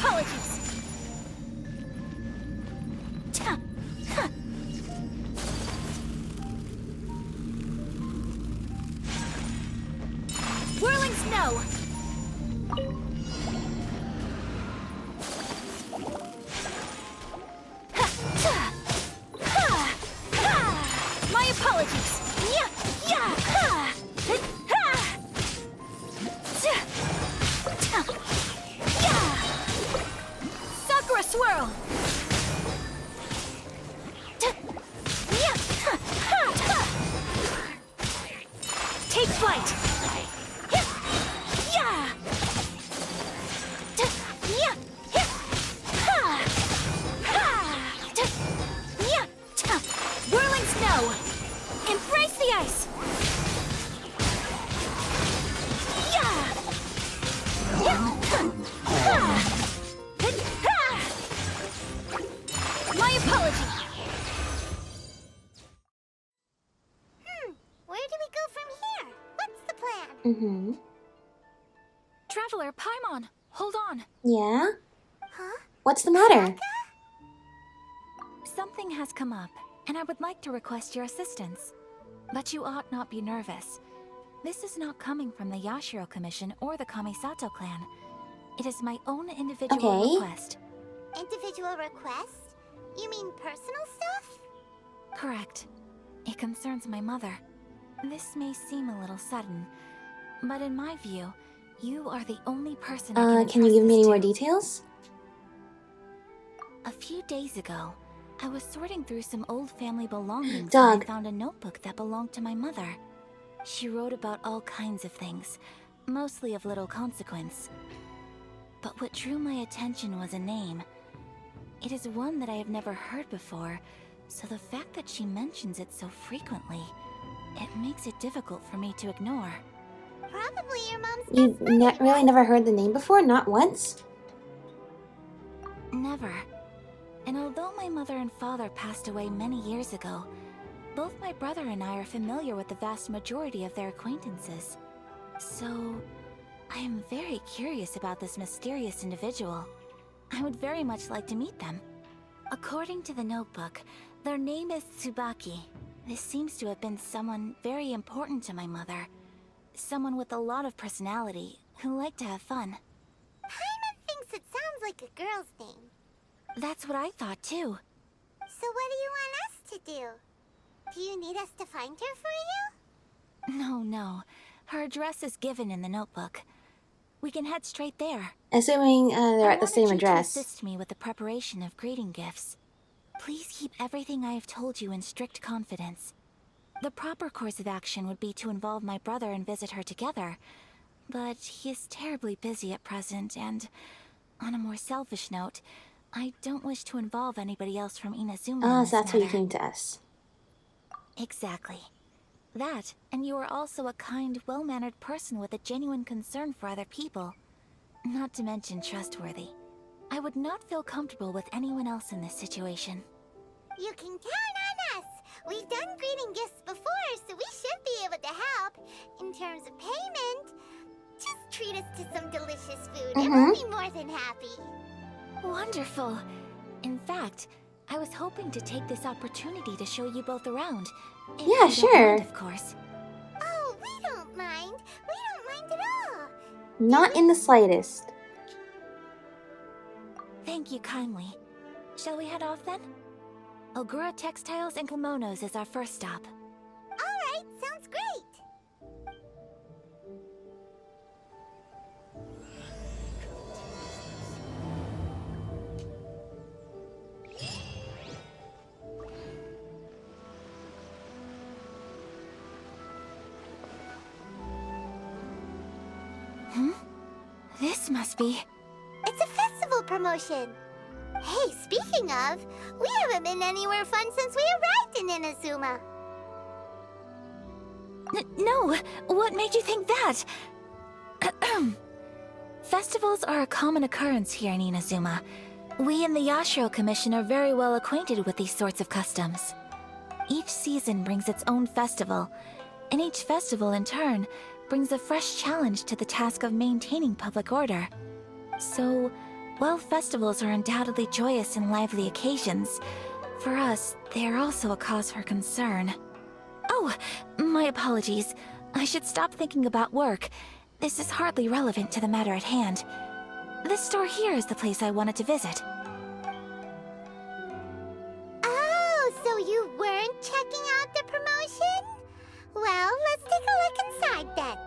apologies! Whirling snow! My apologies! Sakura swirl! Take flight! Whirling snow! Embrace the ice! My apology! Where do we go from here? What's the plan? Mm-hmm. Traveler, Paimon, hold on. Yeah? Huh? What's the matter? Something has come up, and I would like to request your assistance. But you ought not be nervous. This is not coming from the Yashiro Commission or the Kamisato clan. It is my own individual request. Individual request? You mean personal stuff? Correct. It concerns my mother. This may seem a little sudden, but in my view, you are the only person I can Can you give me any entrust more this to. details? A few days ago, I was sorting through some old family belongings Dog. and I found a notebook that belonged to my mother. She wrote about all kinds of things, mostly of little consequence. But what drew my attention was a name. It is one that I have never heard before, so the fact that she mentions it so frequently, it makes it difficult for me to ignore. Probably your mom's You best friend. really never heard the name before? Not once? Never. And although my mother and father passed away many years ago, both my brother and I are familiar with the vast majority of their acquaintances. So, I am very curious about this mysterious individual. I would very much like to meet them. According to the notebook, their name is Tsubaki. This seems to have been someone very important to my mother. Someone with a lot of personality, who liked to have fun. Paimon thinks it sounds like a girl's name. That's what I thought too. So what do you want us to do? Do you need us to find her for you? No. Her address is given in the notebook. We can head straight there. Assuming they're at the same I wanted you address. to assist me with the preparation of greeting gifts. Please keep everything I have told you in strict confidence. The proper course of action would be to involve my brother and visit her together, but he is terribly busy at present, and on a more selfish note, I don't wish to involve anybody else from Inazuma in Ah, this so that's why you matter. came to us. Exactly. That, and you are also a kind, well-mannered person with a genuine concern for other people. Not to mention trustworthy. I would not feel comfortable with anyone else in this situation. You can count on us. We've done greeting gifts before, so we should be able to help. In terms of payment, just treat us to some delicious food and we'll be more than happy. Wonderful! In fact, I was hoping to take this opportunity to show you both around. If Yeah, you don't sure. mind, of course. Oh, we don't mind. We don't mind at all. Not in the slightest. Thank you kindly. Shall we head off then? Ogura Textiles and Kimonos is our first stop. All right, sounds great. This must be... It's a festival promotion. Hey, speaking of, we haven't been anywhere fun since we arrived in Inazuma. No! What made you think that? Festivals are a common occurrence here in Inazuma. We in the Yashiro Commission are very well acquainted with these sorts of customs. Each season brings its own festival, and each festival in turn brings a fresh challenge to the task of maintaining public order. So, While festivals are undoubtedly joyous and lively occasions, for us, they are also a cause for concern. Oh, my apologies. I should stop thinking about work. This is hardly relevant to the matter at hand. This store here is the place I wanted to visit. Oh, so you weren't checking out the promotion? Well, let's take a look inside then.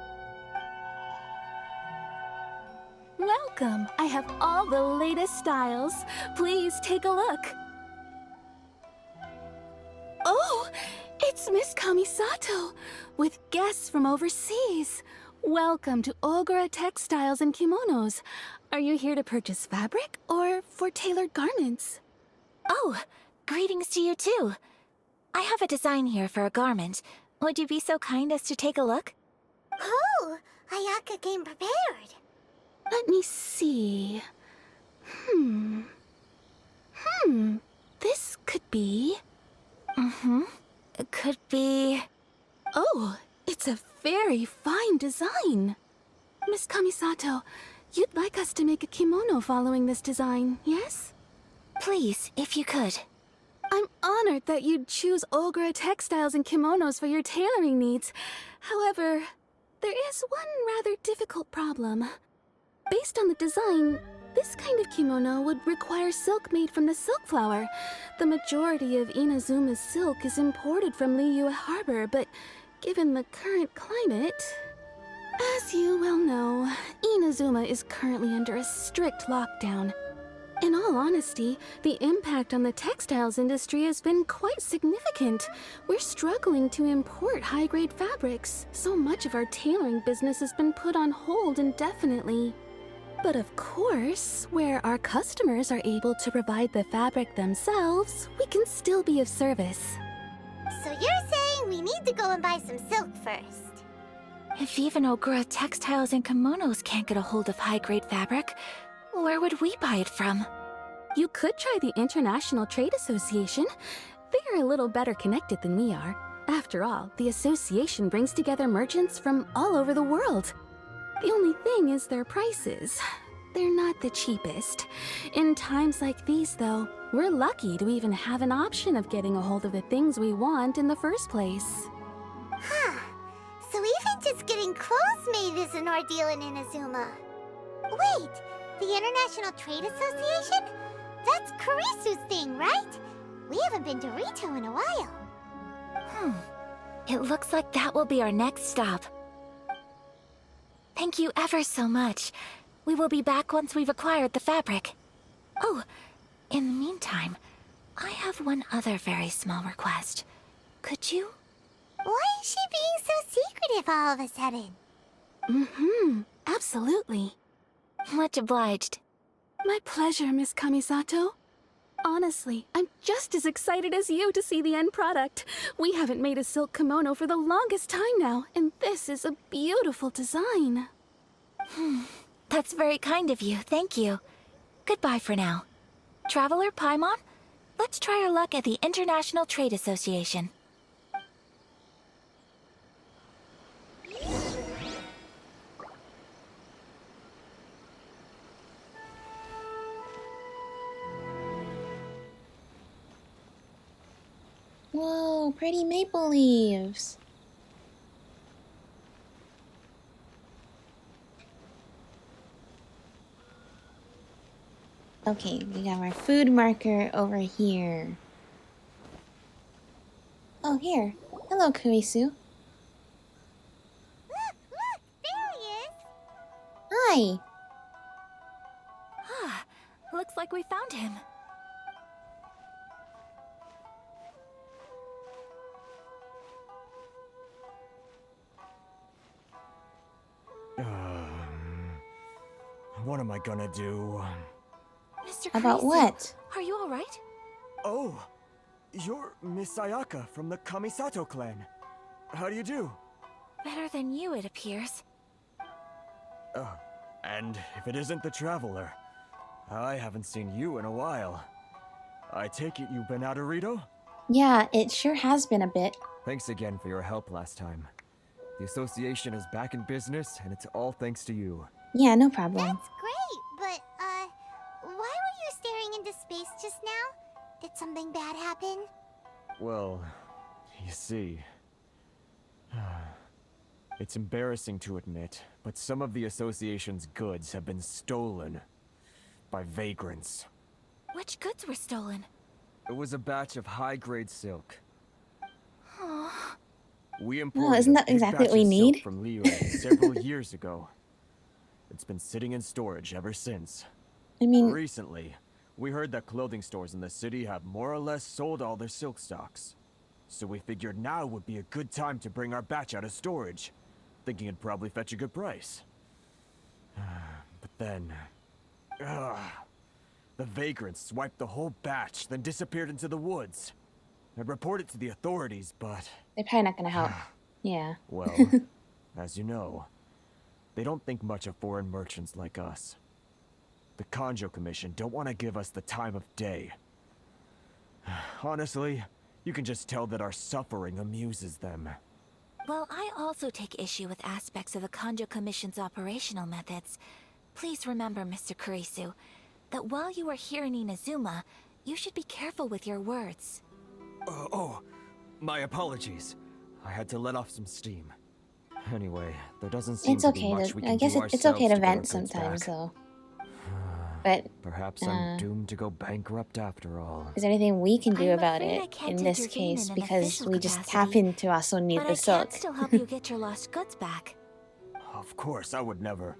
Welcome! I have all the latest styles. Please take a look. Oh, it's Miss Kamisato, with guests from overseas. Welcome to Ogura Textiles and Kimonos. Are you here to purchase fabric or for tailored garments? Oh, greetings to you too. I have a design here for a garment. Would you be so kind as to take a look? Oh, Ayaka came prepared. Let me see. This could be... It could be... Oh, it's a very fine design. Miss Kamisato, you'd like us to make a kimono following this design, yes? Please, if you could. I'm honored that you'd choose Ogura Textiles and Kimonos for your tailoring needs. However, there is one rather difficult problem. Based on the design, this kind of kimono would require silk made from the silk flower. The majority of Inazuma's silk is imported from Liyue Harbor, but given the current climate... As you well know, Inazuma is currently under a strict lockdown. In all honesty, the impact on the textiles industry has been quite significant. We're struggling to import high-grade fabrics. So much of our tailoring business has been put on hold indefinitely. But of course, where our customers are able to provide the fabric themselves, we can still be of service. So you're saying we need to go and buy some silk first? If even Ogura Textiles and Kimonos can't get a hold of high-grade fabric, where would we buy it from? You could try the International Trade Association. They are a little better connected than we are. After all, the association brings together merchants from all over the world. The only thing is their prices. They're not the cheapest. In times like these, though, we're lucky to even have an option of getting a hold of the things we want in the first place. Huh. So even just getting clothes made is an ordeal in Inazuma. Wait, the International Trade Association? That's Kurisu's thing, right? We haven't been to Rito in a while. It looks like that will be our next stop. Thank you ever so much. We will be back once we've acquired the fabric. Oh, in the meantime, I have one other very small request. Could you? Why is she being so secretive all of a sudden? Absolutely. Much obliged. My pleasure, Miss Kamisato. Honestly, I'm just as excited as you to see the end product. We haven't made a silk kimono for the longest time now, and this is a beautiful design. That's very kind of you, thank you. Goodbye for now. Traveler Paimon, let's try our luck at the International Trade Association. Whoa, pretty maple leaves. Okay, we got our food marker over here. Oh, here. Hello, Kurisu. Look, there he is. Hi. Looks like we found him. What am I gonna do? Mr. About Kurisu, what? Are you alright? Oh, you're Miss Ayaka from the Kamisato clan. How do you do? Better than you, it appears. And if it isn't the Traveler, I haven't seen you in a while. I take it you've been out of Rito? Yeah, it sure has been a bit. Thanks again for your help last time. The association is back in business, and it's all thanks to you. Yeah, no problem. That's great, but, staring into space just now? Did something bad happen? Well, you see... It's embarrassing to admit, but some of the association's goods have been stolen by vagrants. Which goods were stolen? It was a batch of high-grade silk. Oh, We Oh, imported isn't a that big exactly batch what we of need? silk from Liyue several years ago. It's been sitting in storage ever since. I mean, Recently, we heard that clothing stores in the city have more or less sold all their silk stocks. So we figured now would be a good time to bring our batch out of storage, thinking it'd probably fetch a good price. But then... the vagrants swiped the whole batch, then disappeared into the woods. I reported to the authorities, but... they're probably not gonna help. Yeah. Well, as you know, they don't think much of foreign merchants like us. The Kanjo Commission don't want to give us the time of day. Honestly, you can just tell that our suffering amuses them. well, I also take issue with aspects of the Kanjo Commission's operational methods. Please remember, Mr. Kurisu, that while you are here in Inazuma, you should be careful with your words. Oh, my apologies. I had to let off some steam. Anyway, there doesn't seem It's to be okay much to, we I can guess do it's okay ourselves to get our vent goods sometimes, back. though. But Perhaps I'm doomed to go bankrupt after all. is there anything we can do I'm about afraid I it can't in this intervene case? in an Because official we just capacity, happen to also need But the I silk. can still help you get your lost goods back. Of course, I would never...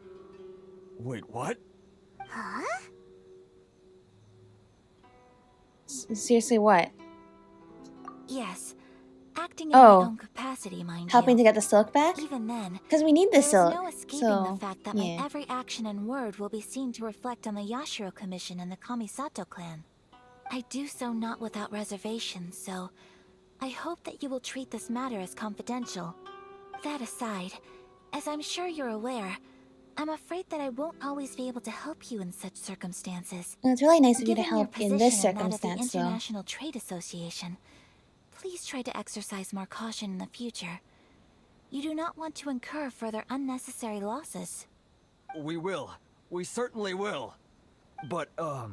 Wait, what? Huh? Seriously, what? Yes, acting in Oh. my own capacity, mind Helping to you. get the silk back? Even then, Because we need the there is silk. no escaping So, the fact that yeah. my every action and word will be seen to reflect on the Yashiro Commission and the Kamisato clan. I do so not without reservation, so I hope that you will treat this matter as confidential. That aside, as I'm sure you're aware, I'm afraid that I won't always be able to help you in such circumstances. Well, it's really nice of you to Given your help in this position and that of the circumstance, though. International Trade Association, please try to exercise more caution in the future. You do not want to incur further unnecessary losses. We will. We certainly will. But, are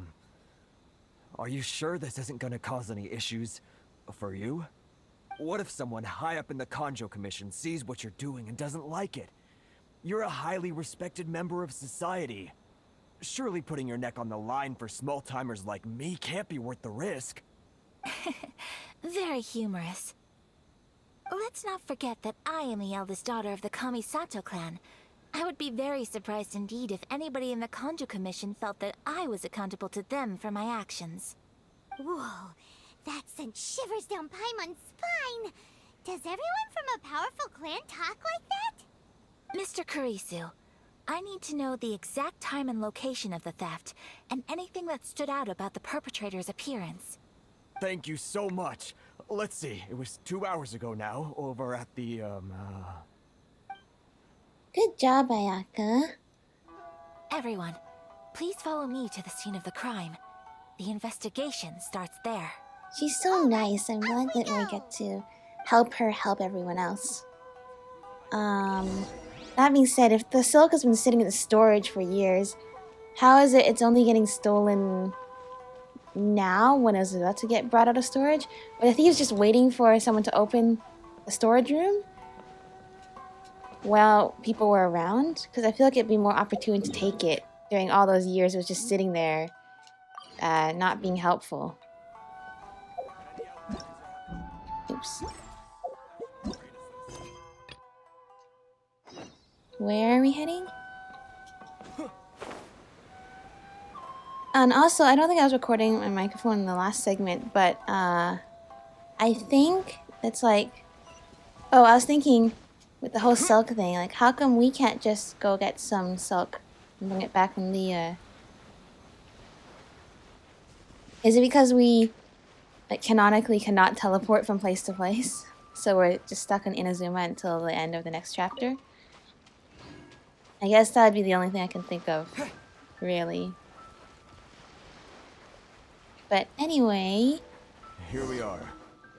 you sure this isn't gonna cause any issues for you? What if someone high up in the Kanjo Commission sees what you're doing and doesn't like it? You're a highly respected member of society. Surely putting your neck on the line for small-timers like me can't be worth the risk. Very humorous. Let's not forget that I am the eldest daughter of the Kamisato clan. I would be very surprised indeed if anybody in the Kanjo Commission felt that I was accountable to them for my actions. Whoa, that sent shivers down Paimon's spine. Does everyone from a powerful clan talk like that? Mr. Kurisu, I need to know the exact time and location of the theft, and anything that stood out about the perpetrator's appearance. Thank you so much. Let's see, it was 2 hours ago now, over at the, Good job, Ayaka. Everyone, please follow me to the scene of the crime. The investigation starts there. She's so nice. I'm glad that we get to help her help everyone else. That being said, if the silk has been sitting in the storage for years, how is it's only getting stolen now when it's about to get brought out of storage? Were the thieves just waiting for someone to open the storage room while people were around? Because I feel like it'd be more opportune to take it during all those years it was just sitting there, not being helpful. Oops. Where are we heading? And also, I don't think I was recording my microphone in the last segment, but I think it's like... Oh, I was thinking with the whole silk thing, like how come we can't just go get some silk and bring it back from the... Is it because we canonically cannot teleport from place to place? So we're just stuck in Inazuma until the end of the next chapter? I guess that'd be the only thing I can think of, really. But anyway... Here we are.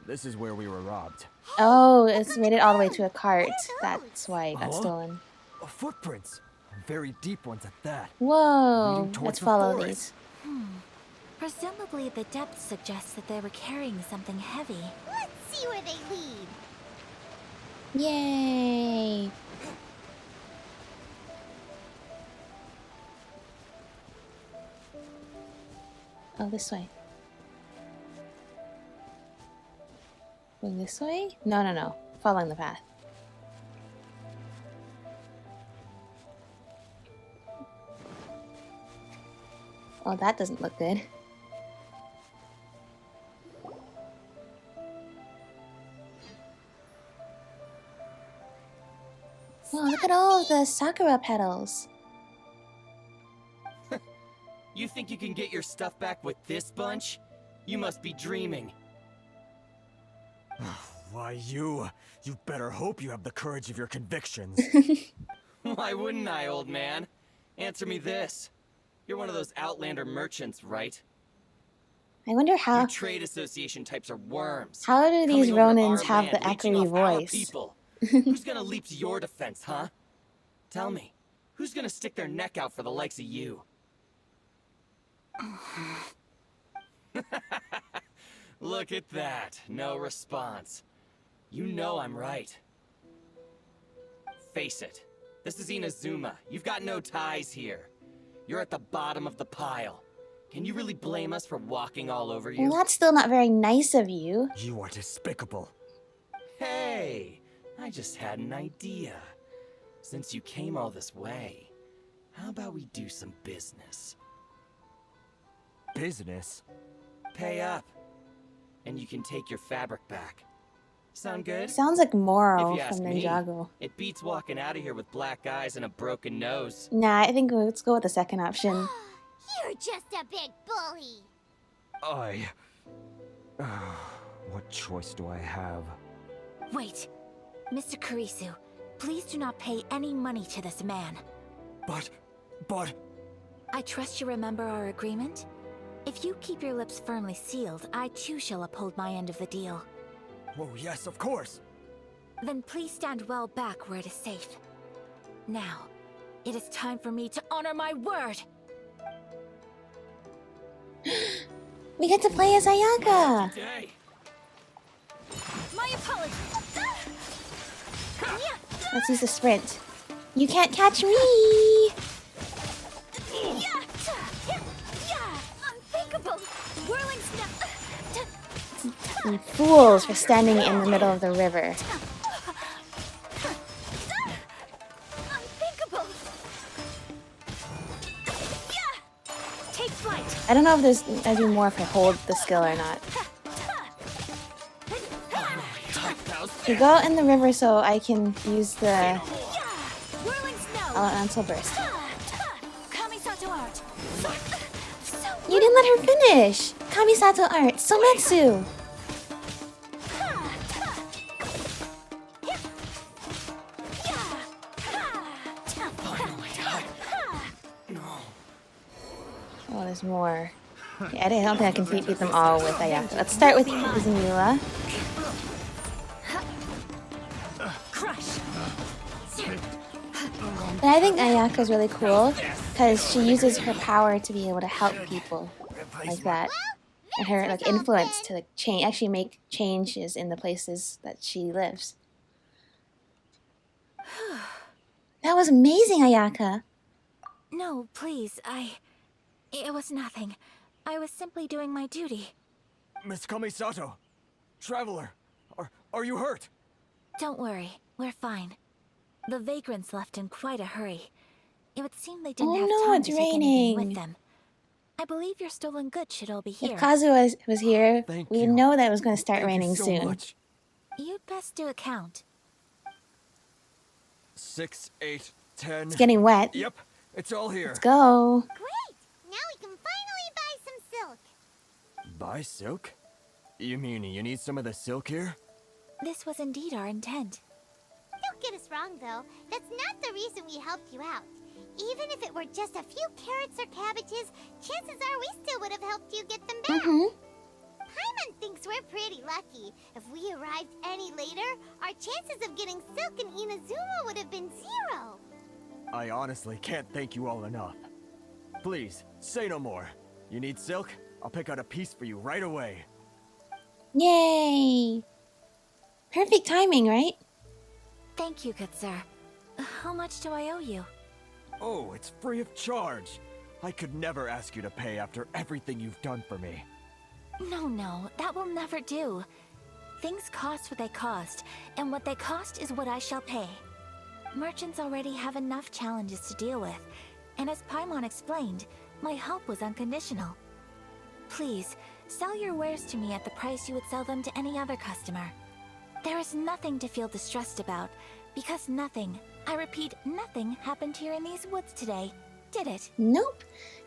This is where we were robbed. Oh, it's made it all the way to a cart. That's why it got stolen. Footprints. Very deep ones at that. Whoa, Leading towards let's the follow forest. these. Presumably, the depth suggests that they were carrying something heavy. Let's see where they lead. Yay! Oh, this way. Going this way? No, no, no. Following the path. Oh, that doesn't look good. Oh, look at all of the sakura petals. You think you can get your stuff back with this bunch? You must be dreaming. Why, you better hope you have the courage of your convictions. Why wouldn't I, old man? Answer me this. You're one of those Outlander merchants, right? I wonder how. You trade association types are worms. How do these Coming over to Ronins our have land, the leeching echoey off our voice? people. Who's gonna leap to your defense, huh? Tell me, who's gonna stick their neck out for the likes of you? Look at that. No response. You know I'm right. Face it. This is Inazuma. You've got no ties here. You're at the bottom of the pile. Can you really blame us for walking all over you? Well, that's still not very nice of you. You are despicable. Hey, I just had an idea. Since you came all this way, how about we do some business? Business? Pay up, and you can take your fabric back. Sound good? Sounds like If Moro you ask from me, Ninjago. it beats walking out of here with black eyes and a broken nose. Nah, I think let's go with the second option. You're just a big bully. What choice do I have? Wait, Mr. Kurisu, please do not pay any money to this man. But... I trust you remember our agreement? If you keep your lips firmly sealed, I too shall uphold my end of the deal. Oh, yes, of course. Then please stand well back where it is safe. Now, it is time for me to honor my word! We get to play as Ayaka! Hey, My apologies! Let's use the sprint. You can't catch me! Unthinkable! Whirling snap! You fools for standing in the middle of the river. Unthinkable! Take flight! I don't know if I do more if I hold the skill or not. You go in the river so I can use the Whirling snow! elemental burst. Kamisato art! You didn't let her finish! Kamisato art, Sometsu! Oh, there's more. Yeah, I don't think I can beat them all with Ayaka. Let's start with Izumila. Crush! And I think Ayaka is really cool because she uses her power to be able to help people like that, and her like influence to like change, actually make changes in the places that she lives. That was amazing, Ayaka. No, please, It was nothing. I was simply doing my duty. Miss Kamisato! Traveler! Are you hurt? Don't worry, we're fine. The vagrants left in quite a hurry. It would seem they didn't Oh have no, time it's to take anything raining. with them. I believe your stolen goods should all be here. If Kazu was here, Thank we you. would know that it was going to start Thank raining you so soon. much. You'd best do a count. 6, 8, 10. It's getting wet. Yep, it's all here. Let's go. Great! Now we can finally buy some silk. Buy silk? You mean you need some of the silk here? This was indeed our intent. Don't get us wrong, though. That's not the reason we helped you out. Even if it were just a few carrots or cabbages, chances are we still would have helped you get them back. Paimon thinks we're pretty lucky. If we arrived any later, our chances of getting silk in Inazuma would have been 0. I honestly can't thank you all enough. Please, say no more. You need silk? I'll pick out a piece for you right away. Yay! Perfect timing, right? Thank you, good sir. How much do I owe you? Oh, it's free of charge. I could never ask you to pay after everything you've done for me. No, that will never do. Things cost what they cost, and what they cost is what I shall pay. Merchants already have enough challenges to deal with, and as Paimon explained, my help was unconditional. Please, sell your wares to me at the price you would sell them to any other customer. There is nothing to feel distressed about, because nothing, I repeat, nothing happened here in these woods today, did it? Nope.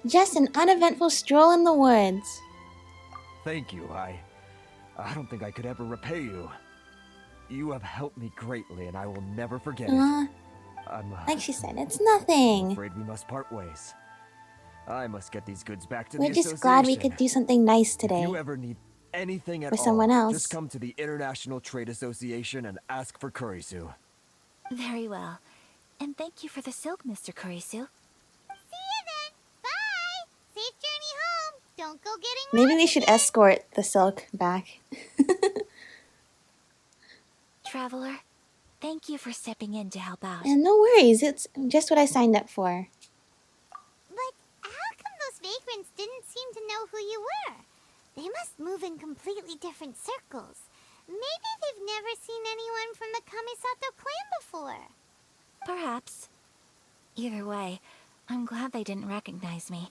Just an uneventful stroll in the woods. Thank you. I don't think I could ever repay you. You have helped me greatly, and I will never forget it. I'm Like she said, it's nothing. afraid we must part ways. I must get these goods back to We're the just glad we could association. do something nice today. If you ever need anything at For someone all, else. just come to the International Trade Association and ask for Kurisu. Very well. And thank you for the silk, Mr. Kurisu. See you then. Bye. Safe journey home. Don't go getting Maybe we lost should again. escort the silk back. Traveler, thank you for stepping in to help out. And no worries, it's just what I signed up for. But how come those vagrants didn't seem to know who you were? They must move in completely different circles. Maybe they've never seen anyone from the Kamisato clan before. Perhaps. Either way, I'm glad they didn't recognize me.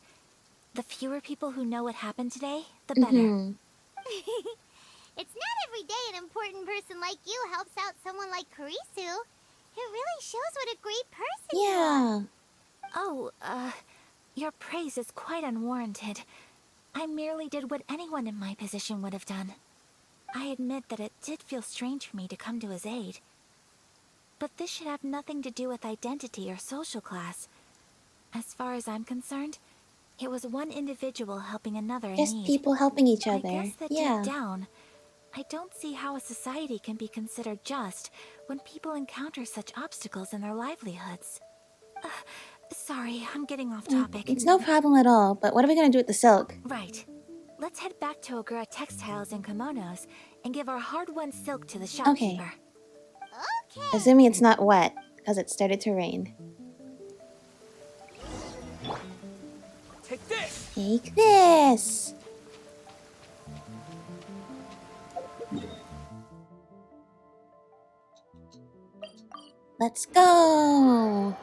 The fewer people who know what happened today, the better. Mhm. It's not every day an important person like you helps out someone like Kurisu. It really shows what a great person you are. Yeah. Oh, your praise is quite unwarranted. I merely did what anyone in my position would have done. I admit that it did feel strange for me to come to his aid. But this should have nothing to do with identity or social class. As far as I'm concerned, it was one individual helping another in Just need. people helping each I other. guess that Yeah. deep down, I don't see how a society can be considered just when people encounter such obstacles in their livelihoods. Sorry, I'm getting off topic. It's no problem at all, but what are we gonna do with the silk? Right. Let's head back to Ogura Textiles and Kimonos and give our hard-won silk to the Okay. shopkeeper. Okay. Assuming it's not wet, because it started to rain. Take this! Take this! Let's go!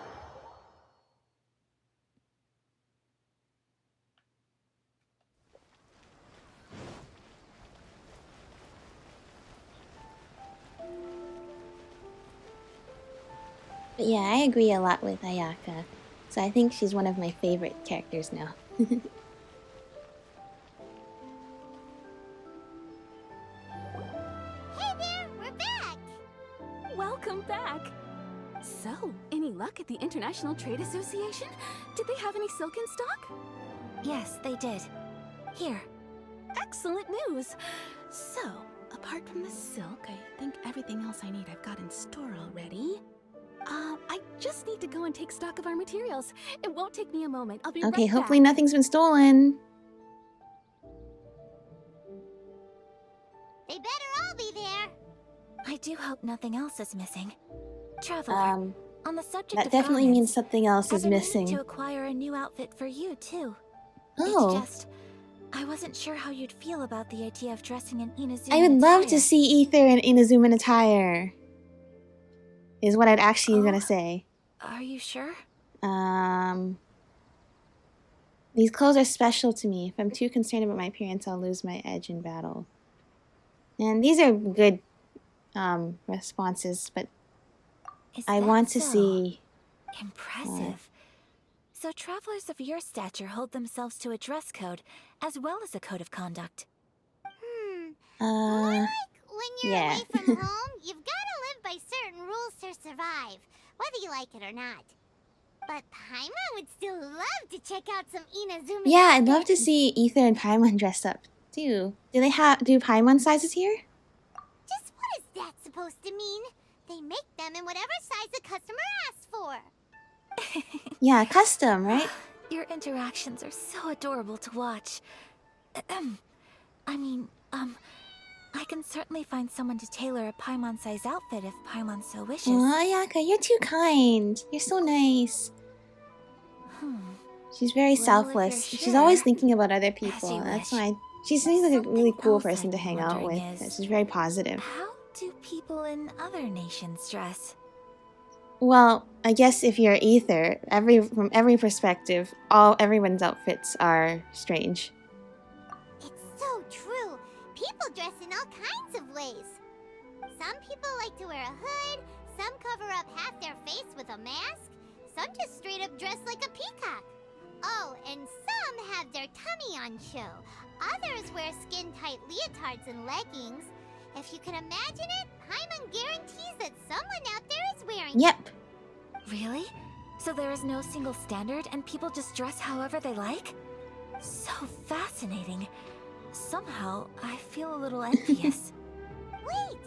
But yeah, I agree a lot with Ayaka. So I think she's one of my favorite characters now. Hey there, we're back. Welcome back! So, any luck at the International Trade Association? Did they have any silk in stock? Yes, they did. Here. Excellent news! So, apart from the silk, I think everything else I need I've got in store already. I just need to go and take stock of our materials. It won't take me a moment. I'll be right back. Okay, hopefully nothing's been stolen. They better all be there. I do hope nothing else is missing. Traveler, on the subject That of definitely garments, means something else I've is been meaning missing. to acquire a new outfit for you, too. Oh, It's just, I wasn't sure how you'd feel about the idea of dressing in Inazuma I would love to attire. see Ether in Inazuma attire. Is what I'd actually gonna say. Are you sure? These clothes are special to me. If I'm too concerned about my appearance, I'll lose my edge in battle. And these are good responses, but Is I that want to so? see. Impressive. So travelers of your stature hold themselves to a dress code, as well as a code of conduct. More like when you're yeah. away from home, you've got to live by certain rules to survive, whether you like it or not. But Paimon would still love to check out some Inazuma. Yeah, I'd love to outfits. see Ether and Paimon dressed up too. Do Paimon sizes here? Just what is that supposed to mean? They make them in whatever size the customer asks for. Yeah, custom, right? Your interactions are so adorable to watch. I mean, I can certainly find someone to tailor a Paimon-size outfit if Paimon so wishes. Aw, Ayaka, you're too kind. You're so nice. She's very Well, if selfless. you're She's always sure, thinking about other as people. you That's wish. why she seems like a really Something cool else person I've to been hang out with. wondering is, She's very positive. how do people in other nations dress? Well, I guess if you're Ether, from every perspective, everyone's outfits are strange. It's so true. People dress in all kinds of ways. Some people like to wear a hood, some cover up half their face with a mask, some just straight up dress like a peacock. Oh, and some have their tummy on show. Others wear skin-tight leotards and leggings. If you can imagine it, Paimon guarantees that someone out there is wearing Yep. Really? So there is no single standard and people just dress however they like? So fascinating. Somehow, I feel a little envious. Wait,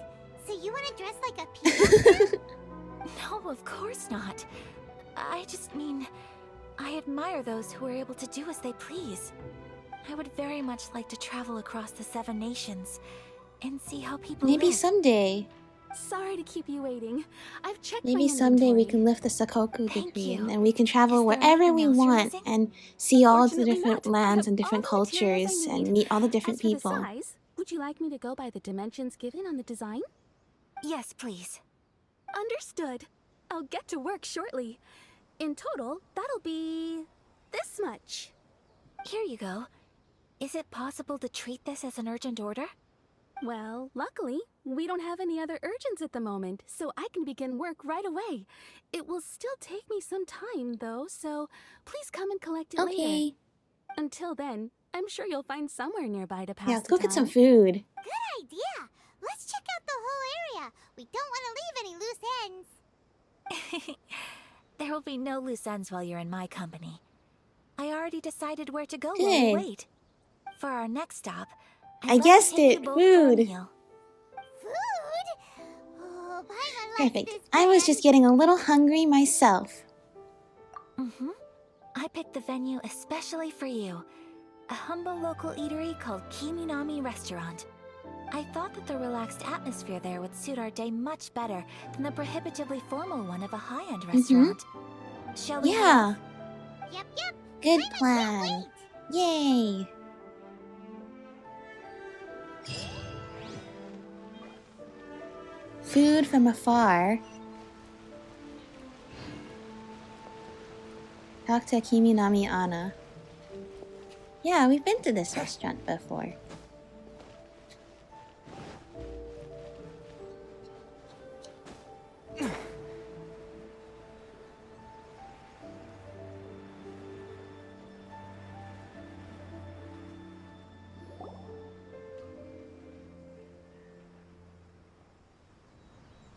so you want to dress like a peacock? No, of course not. I just mean, I admire those who are able to do as they please. I would very much like to travel across the 7 nations and see how people Maybe live. someday. Sorry to keep you waiting. I've checked Maybe my someday we inventory. can lift the Sakoku Thank degree you. and then we can travel Is there wherever anything we else you're want missing? and see all the Unfortunately different not. I lands have and different all the materials I cultures need. and meet all the different As for people. the size, would you like me to go by the dimensions given on the design? Yes, please. Understood. I'll get to work shortly. In total, that'll be this much. Here you go. Is it possible to treat this as an urgent order? Well, luckily, we don't have any other urgents at the moment, so I can begin work right away. It will still take me some time, though, so please come and collect it later. Okay. Until then, I'm sure you'll find somewhere nearby to pass Yeah, let's the go get some time. food. Good idea. Let's check out the whole area. We don't want to leave any loose ends. There will be no loose ends while you're in my company. I already decided where to go while Good. we wait. For our next stop, I'd I like to guessed take you it, both for a food. meal. Food? Oh, Paimon likes Perfect. this I was plan. just getting a little hungry myself. I picked the venue especially for you. A humble local eatery called Kiminami Restaurant. I thought that the relaxed atmosphere there would suit our day much better than the prohibitively formal one of a high-end restaurant. Shall we? Yeah. Yep, yep. Good Paimon can't plan. wait. Yay. Food from afar. Talk to Kiminami Anna. Yeah, we've been to this restaurant before.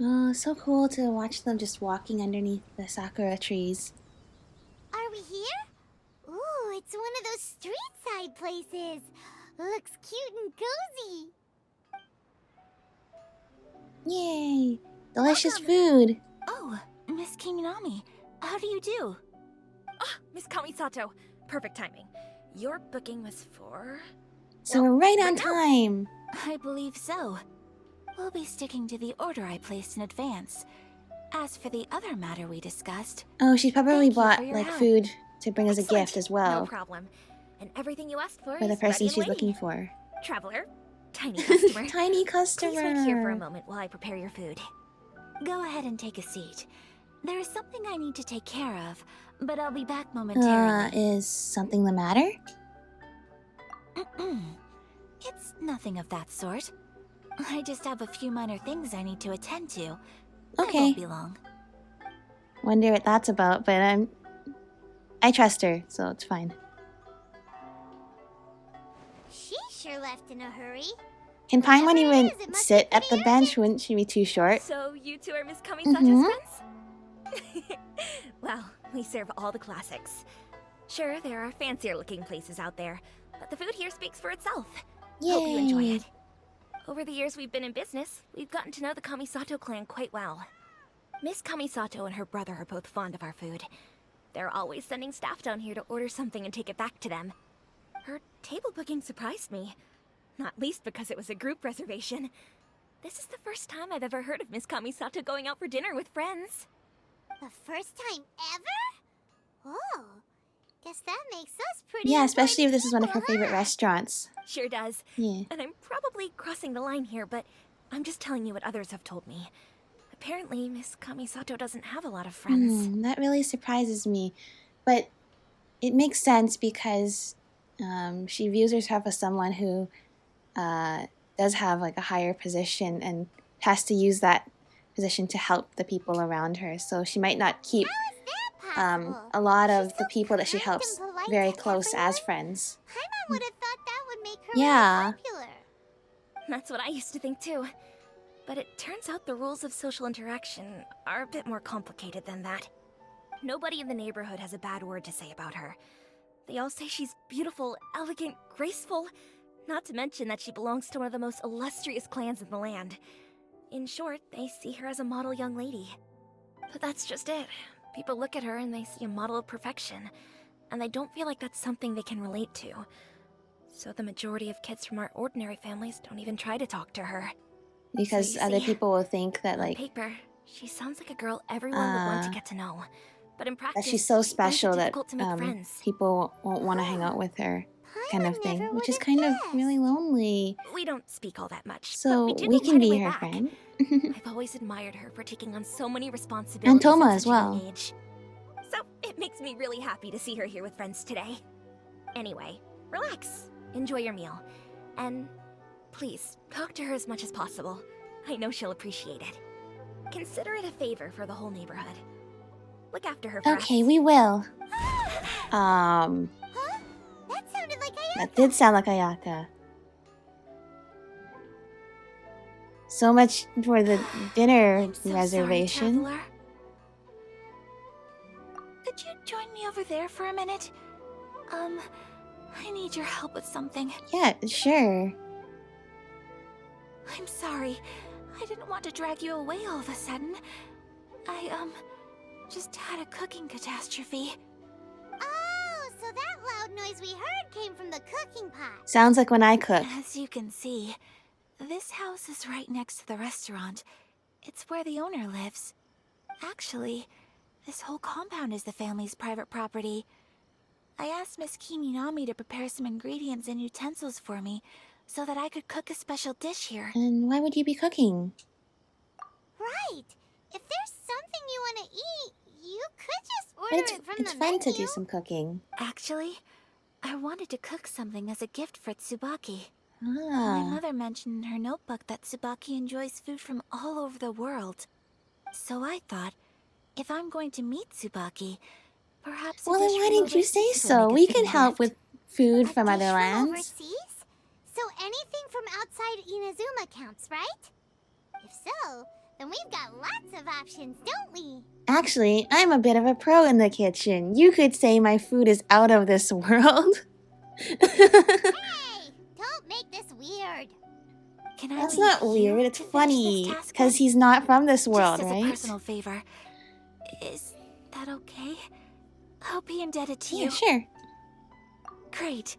Oh, so cool to watch them just walking underneath the sakura trees. Are we here? Ooh, it's one of those street side places. Looks cute and cozy. Yay! Delicious food! Oh, Miss Kiminami, how do you do? Ah, Miss Kamisato. Perfect timing. Your booking was for... So we're right on time! I believe so. We'll be sticking to the order I placed in advance. As for the other matter we discussed, Oh, she's probably Thank you bought for your like help. food to bring as a Excellent. gift as No well problem. And everything you asked for for the is person ready and she's looking waiting. for. Traveler, tiny customer. Tiny Please wait here for a customer. moment while I prepare your food. go ahead and take a seat. There is something I need to take care of, but I'll be back momentarily. Is something the matter? It's nothing of that sort. I just have a few minor things I need to attend to. I Okay. won't be long. Wonder what that's about, but I trust her, so it's fine. She sure left in a hurry. Can Paimon Whatever it even is, it must sit be at the pretty bench? urgent. Wouldn't she be too short? So you two are Miss Kamisato's Mhm. friends? Well, we serve all the classics. Sure, there are fancier looking places out there, but the food here speaks for itself. Hope you enjoy Yay. it. Over the years we've been in business, we've gotten to know the Kamisato clan quite well. Miss Kamisato and her brother are both fond of our food. They're always sending staff down here to order something and take it back to them. Her table booking surprised me. Not least because it was a group reservation. This is the first time I've ever heard of Miss Kamisato going out for dinner with friends. The first time ever? Oh, guess that makes us pretty. Yeah, especially if this is one of her people, favorite huh? restaurants. Sure does. Yeah. And I'm probably crossing the line here, but I'm just telling you what others have told me. Apparently, Miss Kamisato doesn't have a lot of friends. That really surprises me. But it makes sense because she views herself as someone who does have like a higher position and has to use that position to help the people around her. So she might not keep How is that possible? a lot of She's the so people that she kind helps and polite very to close as everyone. friends. Paimon would have thought that would make her Yeah. really popular. That's what I used to think too. But it turns out the rules of social interaction are a bit more complicated than that. Nobody in the neighborhood has a bad word to say about her. They all say she's beautiful, elegant, graceful, not to mention that she belongs to one of the most illustrious clans in the land. In short, they see her as a model young lady. But that's just it. People look at her and they see a model of perfection, and they don't feel like that's something they can relate to. So the majority of kids from our ordinary families don't even try to talk to her. Because So you other see, people will think that On like paper, she sounds like a girl everyone would want to get to know. But in practice, that she's so she finds it special that difficult to make friends. people won't want to hang out with her, kind of Paimon thing, never which is would've kind of guessed. really lonely. We don't speak all that much, So but we, we do can quite a be way her back. friend. I've always admired her for taking on so many responsibilities And Toma at as such a young well. age. So it makes me really happy to see her here with friends today. Anyway, relax, enjoy your meal, and please talk to her as much as possible. I know she'll appreciate it. Consider it a favor for the whole neighborhood. Look after her for Okay, us. we will. Huh? That sounded like Ayaka. That did sound like Ayaka. So much for the dinner I'm so reservation. Sorry, traveler. Could you join me over there for a minute? I need your help with something. Yeah, sure. I'm sorry. I didn't want to drag you away all of a sudden. I, just had a cooking catastrophe. Oh, so that loud noise we heard came from the cooking pot. Sounds like when I cook. As you can see, this house is right next to the restaurant. It's where the owner lives. Actually, this whole compound is the family's private property. I asked Miss Kiminami to prepare some ingredients and utensils for me so that I could cook a special dish here. And why would you be cooking? Right. If there's something you want to eat, you could just order it from It's the fun menu. to do some cooking. Actually, I wanted to cook something as a gift for Tsubaki. My Ah. mother mentioned in her notebook that Tsubaki enjoys food from all over the world. So I thought, if I'm going to meet Tsubaki, perhaps a Well, then dish why from didn't you say overseas would so? make a We can fitting help gift. with food A from dish other from lands. overseas? So anything from outside Inazuma counts, right? If so, then we've got lots of options, don't we? Actually, I'm a bit of a pro in the kitchen. You could say my food is out of this world. Hey, don't make this weird. Can I That's leave not you weird, it's to finish funny. this task Because then? he's not from this world, Just as right? a personal favor. Is that okay? I'll be indebted to Yeah, you. sure. Great.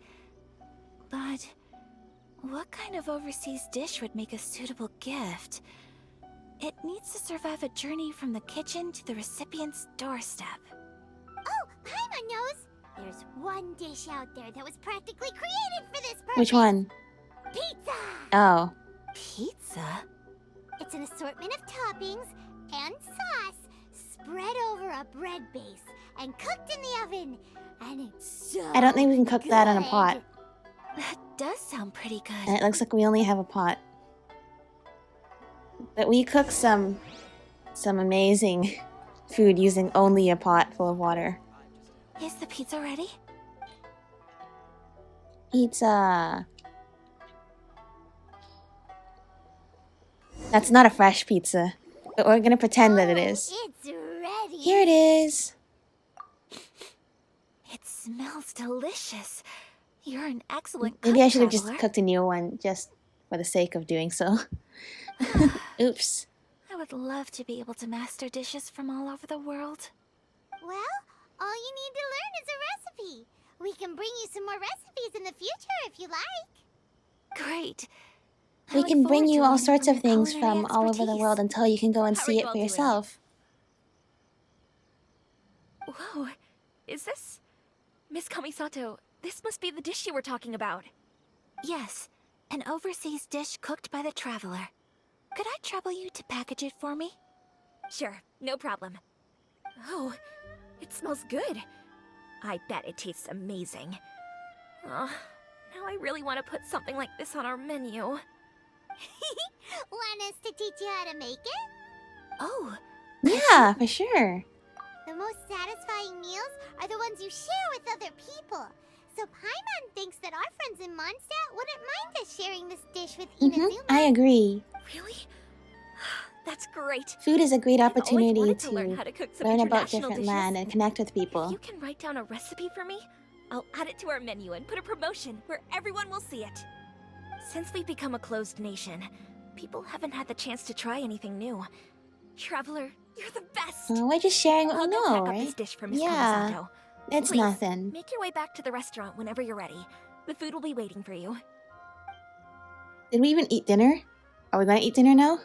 But what kind of overseas dish would make a suitable gift? It needs to survive a journey from the kitchen to the recipient's doorstep. Oh, Paimon knows. There's one dish out there that was practically created for this purpose. Which one? Pizza! Oh. Pizza? It's an assortment of toppings and sauce spread over a bread base and cooked in the oven. And it's so I don't think we can cook that in a good. pot. That does sound pretty And good. it looks like we only have a pot. But we cook some amazing food using only a pot full of water. Is the pizza ready? Pizza. That's not a fresh pizza, but we're gonna pretend that it is. It's ready. Here it is. It smells delicious. You're an excellent cook, Maybe I should have just traveler. cooked a new one just for the sake of doing so. Oops. I would love to be able to master dishes from all over the world. Well, all you need to learn is a recipe. We can bring you some more recipes in the future if you like. Great. I We look can bring forward to you all learning sorts from of your things culinary from all over the expertise. world until you can go and How are see you it all for doing? yourself. Whoa, is this... Miss Kamisato, this must be the dish you were talking about. Yes, an overseas dish cooked by the traveler. Could I trouble you to package it for me? Sure, no problem. Oh, it smells good. I bet it tastes amazing. Oh, now I really want to put something like this on our menu. Want us to teach you how to make it? Oh, Yeah, for sure. The most satisfying meals are the ones you share with other people. So Paimon thinks that our friends in Mondstadt wouldn't mind us sharing this dish with Inazuma. I agree. Really? That's great. Food is a great I've always opportunity wanted to learn how to cook some learn about international different dishes. land and connect with If people. you can write down a recipe for me, I'll add it to our menu and put a promotion where everyone will see it. Since we've become a closed nation, people haven't had the chance to try anything new. Traveler, you're the best! We're just sharing what I'll we go know, pack up this right? dish for Miss Yeah, Kamisato. it's Please, nothing. make your way back to the restaurant whenever you're ready. The food will be waiting for you. Did we even eat dinner? Are we gonna eat dinner now?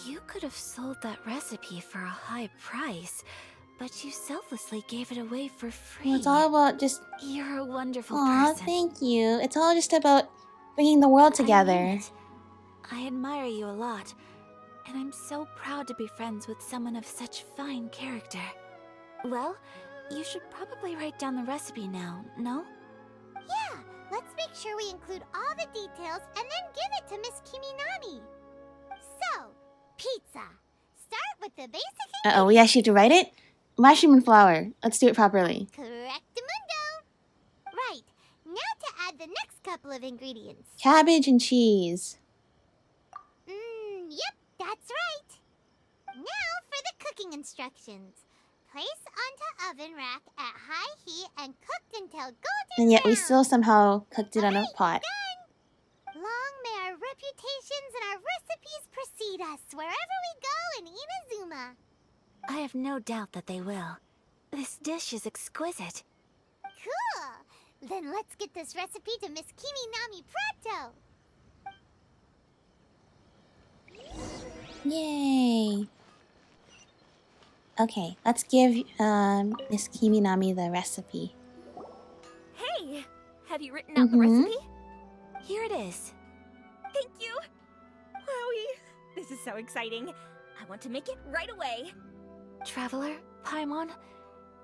you could have sold that recipe for a high price, but you selflessly gave it away for free. Well, it's all about just... You're a wonderful Aw, person. thank you. It's all just about bringing the world I together. mean it. I admire you a lot, and I'm so proud to be friends with someone of such fine character. Well, you should probably write down the recipe now, no? Yeah, let's make sure we include all the details and then give it to Miss Kiminami. So, pizza. Start with the basic Uh-oh, we actually have to write it? Mushroom and flour. Let's do it properly. Correctamundo. Right, now to add the next couple of ingredients. Cabbage and cheese. Yep, that's right. Now for the cooking instructions. Place onto oven rack at high heat and cooked until golden And yet we brown. still somehow cooked it on a Alright, pot. done. Long may our reputations and our recipes precede us wherever we go in Inazuma. I have no doubt that they will. This dish is exquisite. Cool. Then let's get this recipe to Miss Kiminami pronto. Yay! Okay, let's give Miss Kiminami the recipe. Hey! Have you written out the Mhm. recipe? Here it is. Thank you! Wowie! This is so exciting. I want to make it right away. Traveler, Paimon,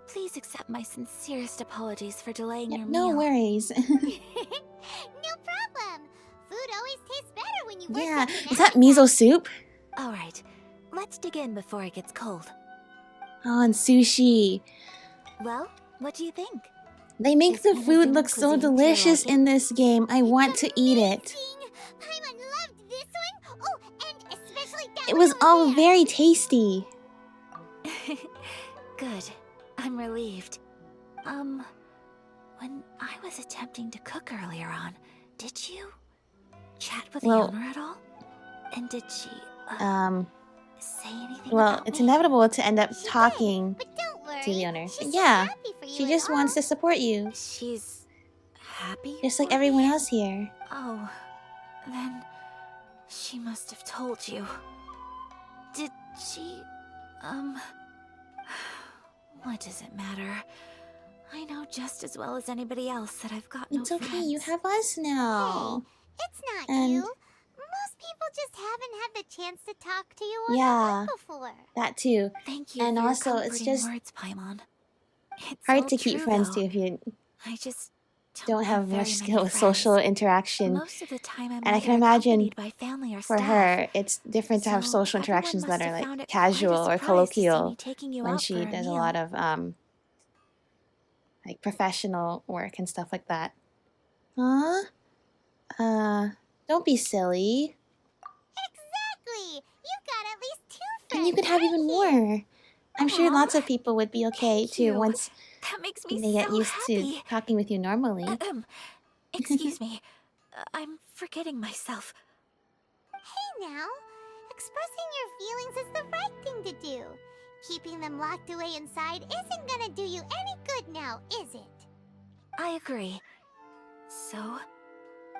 please accept my sincerest apologies for delaying Yep, your no meal. worries. No problem. Food always tastes better when you work Yeah, with an is that appetite. miso soup? All right, let's dig in before it gets cold. Oh, and sushi. Well, what do you think? They make Is the food Inazuma look so cuisine to your delicious liking? in this game. I want to eat it. Amazing. Paimon loved this one. Oh, and especially that It one was over all there. very tasty. Good. I'm relieved. When I was attempting to cook earlier on, did you chat with the Well- owner at all? And did she, say anything Well, about it's me? inevitable to end up She did, talking But don't worry. to the owner. She's But just yeah, happy for you she and just wants all. to support you, She's happy? just like for everyone me? else here. Oh, then she must have told you. Did she, what does it matter? I know just as well as anybody else that I've got no It's okay, you friends. have us now. It's not And- you. Most people just haven't had the chance to talk to you one-on-one Yeah. before. That too. Thank you And for your also, it's comforting just words, Paimon. It's hard all to keep true, friends though. too if you I just don't have very much many skill with friends. social interaction. Most of the time, I'm And I can either imagine accompanied by family or For staff. her, it's different to have So social everyone interactions must that are have found like it quite a casual or surprise to see colloquial me taking you when out she for a does a meal. lot of like professional work and stuff like that. Huh? Don't be silly. Exactly. You've got at least 2 friends. And you could have right even here. more. I'm sure Aw, lots of people would be okay thank too you. once That makes me they get so used happy. to talking with you normally. Excuse me. I'm forgetting myself. Hey now, expressing your feelings is the right thing to do. Keeping them locked away inside isn't gonna do you any good now, is it? I agree. So,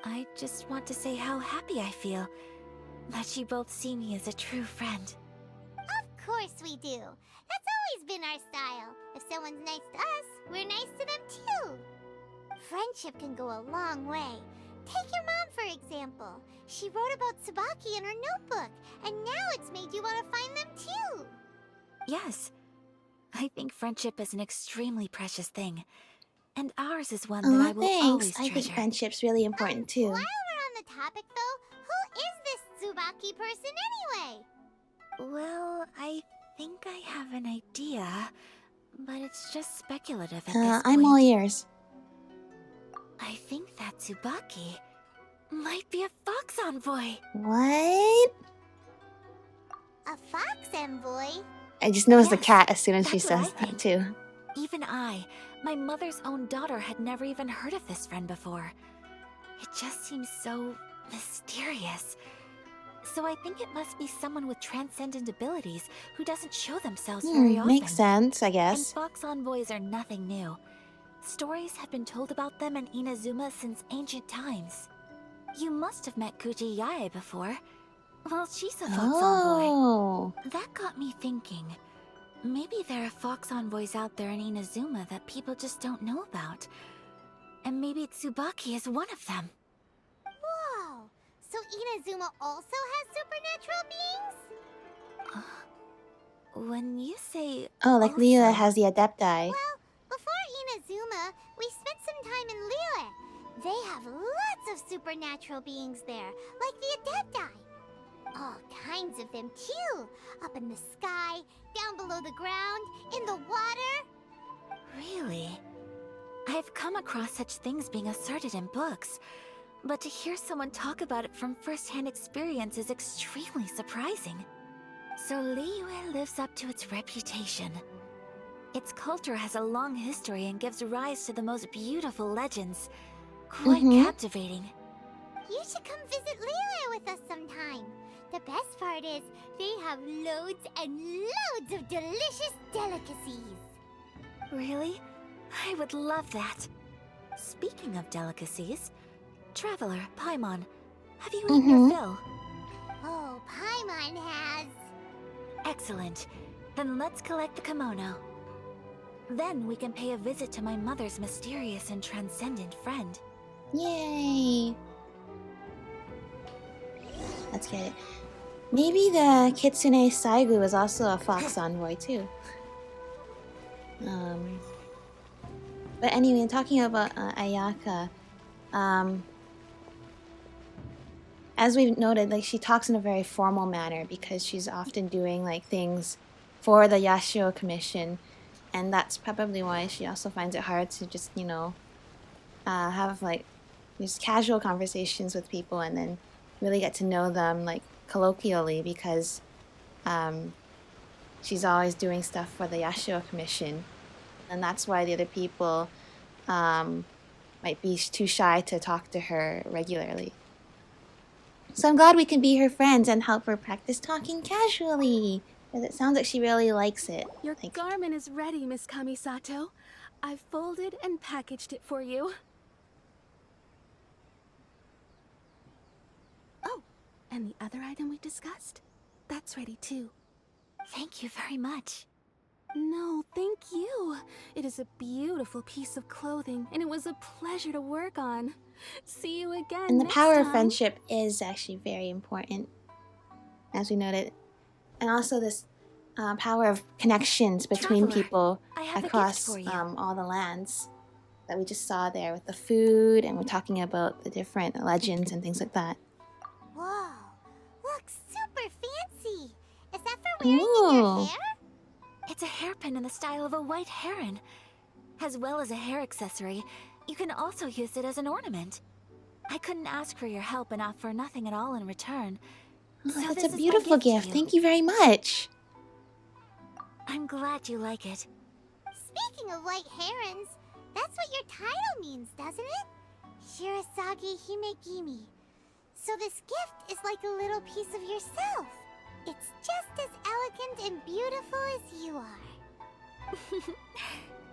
I just want to say how happy I feel that you both see me as a true friend. Of course we do. That's always been our style. If someone's nice to us, we're nice to them too. Friendship can go a long way. Take your mom, for example. She wrote about Tsubaki in her notebook, and now it's made you want to find them too. Yes, I think friendship is an extremely precious thing. And ours is one Oh, that I will thanks. always I treasure. think friendship's really important too. While we're on the topic, though, who is this Tsubaki person anyway? Well, I think I have an idea, but it's just speculative at this point. I'm all ears. I think that Tsubaki might be a fox envoy. What? A fox envoy? I just noticed the Yes, cat as soon as she that's what says I that think. too. Even I, my mother's own daughter, had never even heard of this friend before. It just seems so mysterious. So I think it must be someone with transcendent abilities who doesn't show themselves very often. Makes sense, I And guess. fox envoys are nothing new. Stories have been told about them in Inazuma since ancient times. You must have met Kuji Yae before. Well, she's a fox envoy. Oh. That got me thinking. Maybe there are fox envoys out there in Inazuma that people just don't know about. And maybe Tsubaki is one of them. Whoa! So Inazuma also has supernatural beings? When you say Oh, like Leela also- has the Adepti. Well, before Inazuma, we spent some time in Liyue. They have lots of supernatural beings there, like the Adepti. All kinds of them too. Up in the sky, down below the ground, in the water. Really? I've come across such things being asserted in books, but to hear someone talk about it from first-hand experience is extremely surprising. So Liyue lives up to its reputation. Its culture has a long history and gives rise to the most beautiful legends. Quite captivating. You should come visit Liyue with us sometime. The best part is, they have loads and loads of delicious delicacies. Really? I would love that. Speaking of delicacies, Traveler, Paimon, have you eaten your fill? Oh, Paimon has. Excellent. Then let's collect the kimono. Then we can pay a visit to my mother's mysterious and transcendent friend. Yay! Let's get it. Maybe the Kitsune Saigu is also a fox envoy too. But anyway, talking about Ayaka, as we've noted, like she talks in a very formal manner because she's often doing like things for the Yashio Commission, and that's probably why she also finds it hard to just, you know, have like just casual conversations with people and then really get to know them like colloquially, because she's always doing stuff for the Yashio Commission, and that's why the other people might be too shy to talk to her regularly. So I'm glad we can be her friends and help her practice talking casually, because it sounds like she really likes it. Your Like, garment is ready, Miss Kamisato. I've folded and packaged it for you. Oh, and the other item we discussed? That's ready too. Thank you very much. No, thank you. It is a beautiful piece of clothing, and it was a pleasure to work on. See you again and the next power of time. friendship is actually very important, as we noted. And also this power of connections between Traveler, people I have a gift across for you. all the lands that we just saw there with the food, and we're talking about the different legends and things like that. Whoa, looks super fancy. Is that for wearing in your Ooh. hair? It's a hairpin in the style of a white heron. As well as a hair accessory, you can also use it as an ornament. I couldn't ask for your help and offer nothing at all in return. Oh, So that's this a is my beautiful gift to gift. you. Thank you very much. I'm glad you like it. Speaking of white herons, that's what your title means, doesn't it? Shirasagi Himegimi. So this gift is like a little piece of yourself. It's just as elegant and beautiful as you are.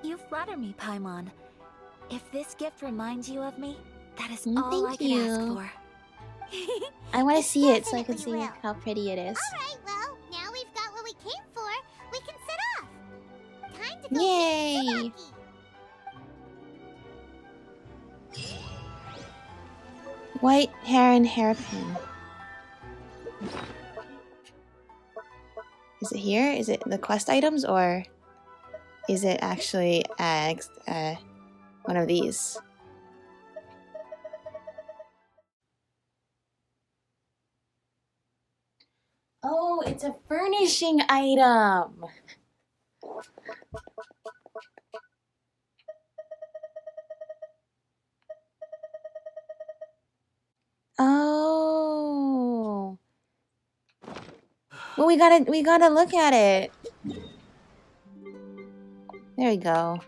You flatter me, Paimon. If this gift reminds you of me, that is Mm, all I thank could ask you. for. I want to see it so I can definitely see will. how pretty it is. Alright, well, now we've got what we came for. We can set off. Time to go Yay! meet Tsubaki. White heron hairpin. Is it here? Is it the quest items or is it actually one of these? Oh, it's a furnishing item. Oh. Well, we gotta look at it. There we go.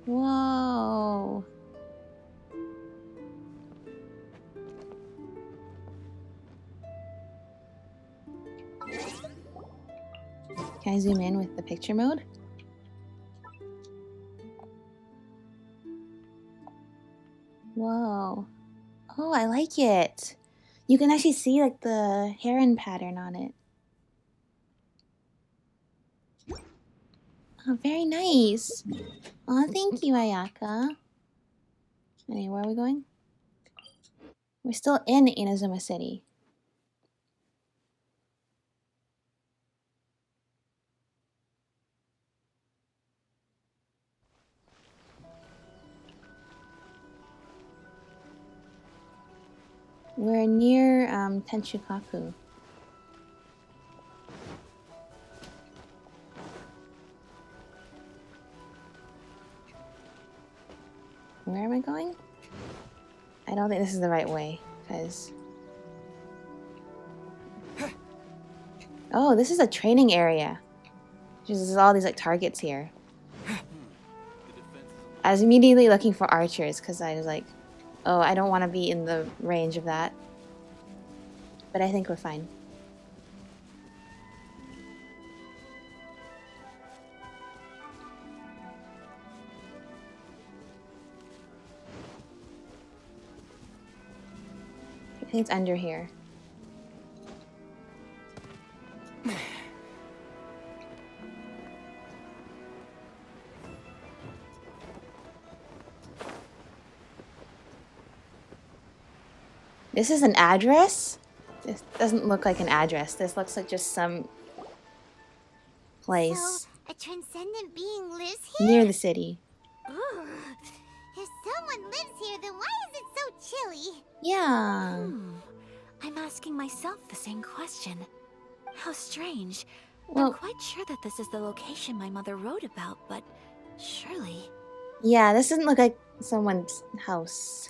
Whoa. Can I zoom in with the picture mode? Whoa. Oh, I like it. You can actually see like the heron pattern on it. Oh, very nice. Oh, thank you, Ayaka. Anyway, where are we going? We're still in Inazuma City. We're near Tenchukaku. Where am I going? I don't think this is the right way, because... Oh, this is a training area. There's all these like targets here. I was immediately looking for archers, because I was like, oh, I don't want to be in the range of that. But I think we're fine. I think it's under here. This is an address? This doesn't look like an address. This looks like just some place So, a transcendent being lives here? near the city. Ugh. If someone lives here, then why is it so chilly? Yeah. I'm asking myself the same question. How strange. Well- I'm quite sure that this is the location my mother wrote about, but surely... Yeah, this doesn't look like someone's house.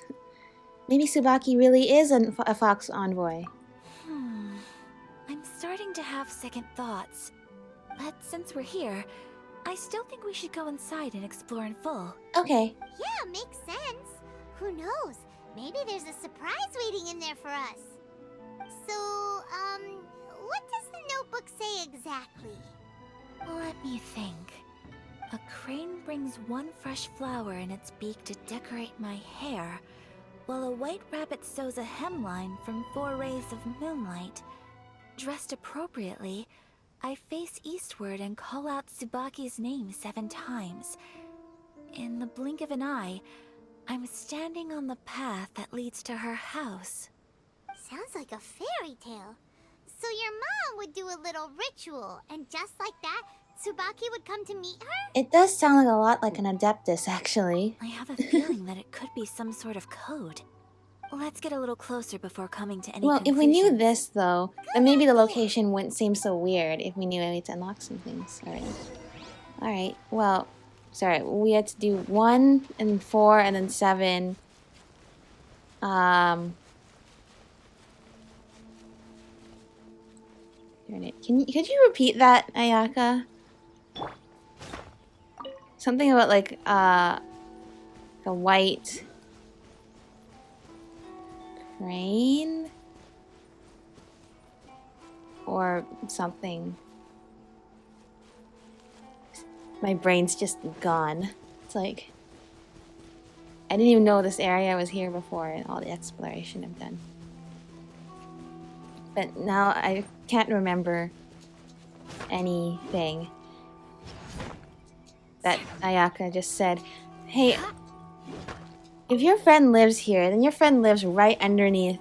Maybe Tsubaki really is a fox envoy. I'm starting to have second thoughts. But since we're here, I still think we should go inside and explore in full. Okay. Yeah, makes sense. Who knows? Maybe there's a surprise waiting in there for us. So, what does the notebook say exactly? Let me think. A crane brings one fresh flower in its beak to decorate my hair, while a white rabbit sews a hemline from 4 rays of moonlight. Dressed appropriately, I face eastward and call out Tsubaki's name 7 times. In the blink of an eye, I'm standing on the path that leads to her house. Sounds like a fairy tale. So your mom would do a little ritual, and just like that, Tsubaki would come to meet her? It does sound like a lot like an Adeptus, actually. I have a feeling that it could be some sort of code. Let's get a little closer before coming to any Well, if we knew conclusions. this, though, then maybe the location wouldn't seem so weird if we knew we had to unlock some things already. Alright, well, sorry, we had to do 1 and 4 and then 7. Could you repeat that, Ayaka? Something about like a white crane? or something. My brain's just gone. It's like I didn't even know this area was here before and all the exploration I've done. But now I can't remember anything that Ayaka just said. Hey, if your friend lives here, then your friend lives right underneath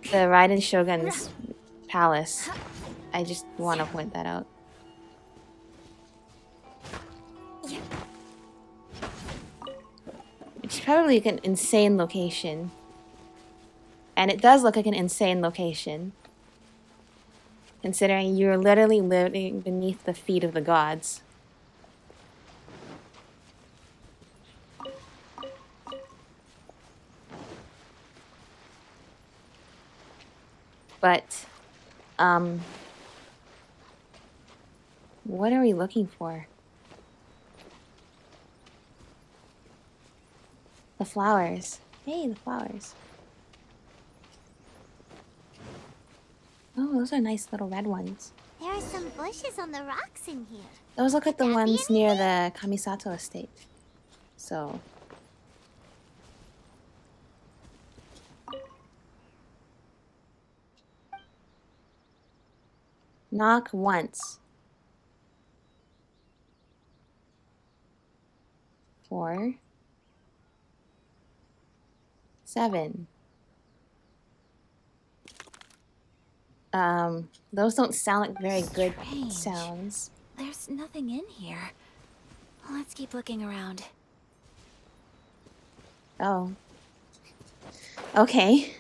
the Raiden Shogun's palace. I just want to point that out. It's probably like an insane location. And it does look like an insane location. Considering you're literally living beneath the feet of the gods. But, what are we looking for? The flowers. Hey, the flowers. Oh, those are nice little red ones. There are some bushes on the rocks in here. Those look like the Could that be ones near the Kamisato estate. So... knock once. 4 7. Those don't sound like very good Strange. sounds. There's nothing in here. Let's keep looking around. Oh. Okay.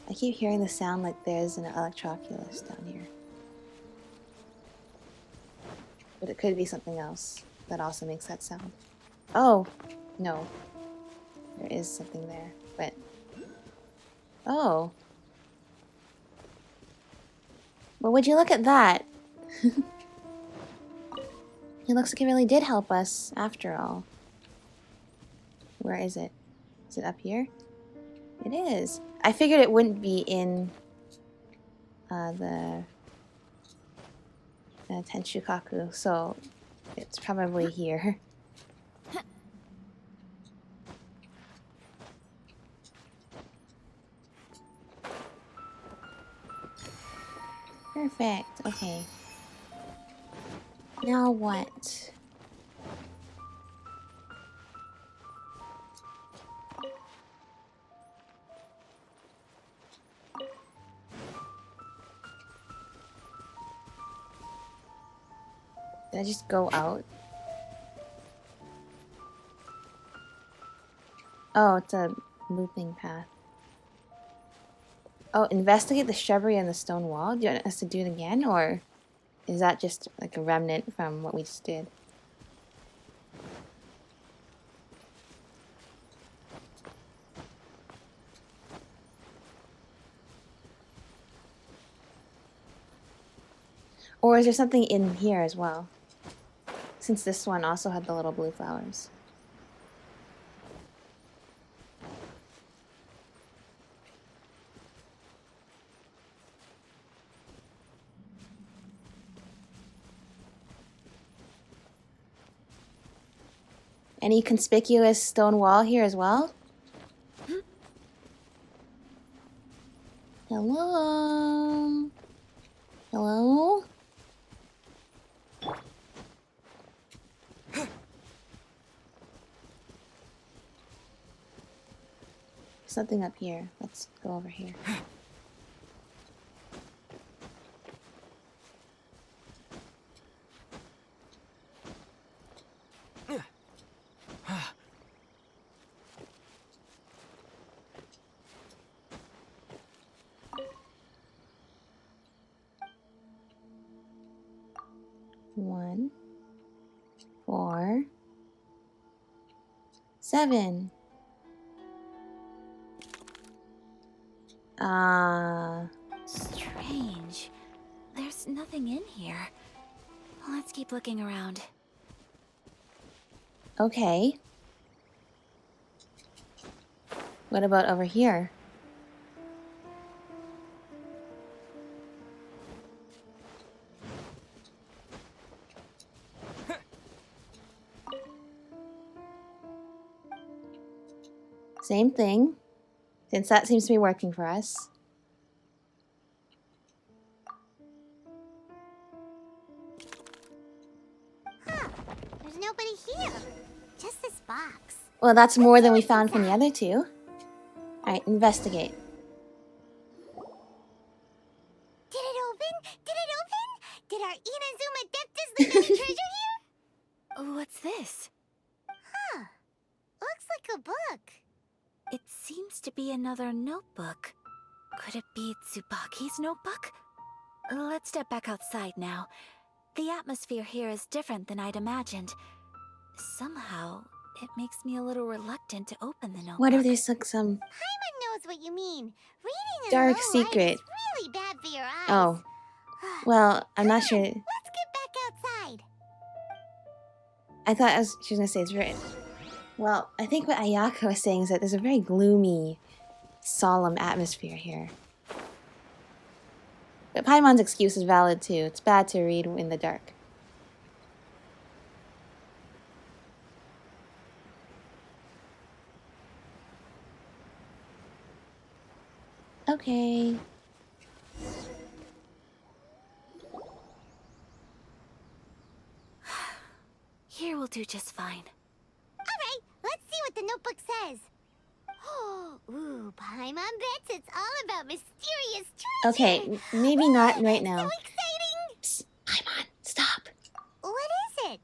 I keep hearing the sound like there's an Electroculus down here. But it could be something else that also makes that sound. Oh! No. There is something there, but... oh! Well, would you look at that? It looks like it really did help us, after all. Where is it? Is it up here? It is. I figured it wouldn't be in the Tenshukaku, so it's probably here. Perfect. Okay. Now what? Did I just go out? Oh, it's a looping path. Oh, investigate the shrubbery and the stone wall? Do you want us to do it again, or is that just like a remnant from what we just did? Or is there something in here as well? Since this one also had the little blue flowers. Any conspicuous stone wall here as well? Hello? Hello? Something up here. Let's go over here. One, 4, 7. Strange. There's nothing in here. Let's keep looking around. Okay. What about over here? Same thing. Since that seems to be working for us. Huh. There's nobody here. Just this box. Well, that's more than we found from the other two. Alright, investigate. Did it open? Did it open? Did our Inazuma Deptus leave any treasure here? What's this? Huh. Looks like a book. It seems to be another notebook. Could it be Tsubaki's notebook? Let's step back outside now. The atmosphere here is different than I'd imagined. Somehow, it makes me a little reluctant to open the notebook. What if there's like some Paimon knows what you mean. Reading in dark low light secret? is really bad for your eyes. Oh. Well, I'm not sure. Let's get back outside. I thought she was gonna say it's very... Well, I think what Ayaka was saying is that there's a very gloomy, solemn atmosphere here. But Paimon's excuse is valid too. It's bad to read in the dark. Okay. Here will do just fine. Alright, let's see what the notebook says. Ooh, Paimon bets it's all about mysterious treasure. Okay, maybe not right now. So exciting! Psst, Paimon, stop. What is it?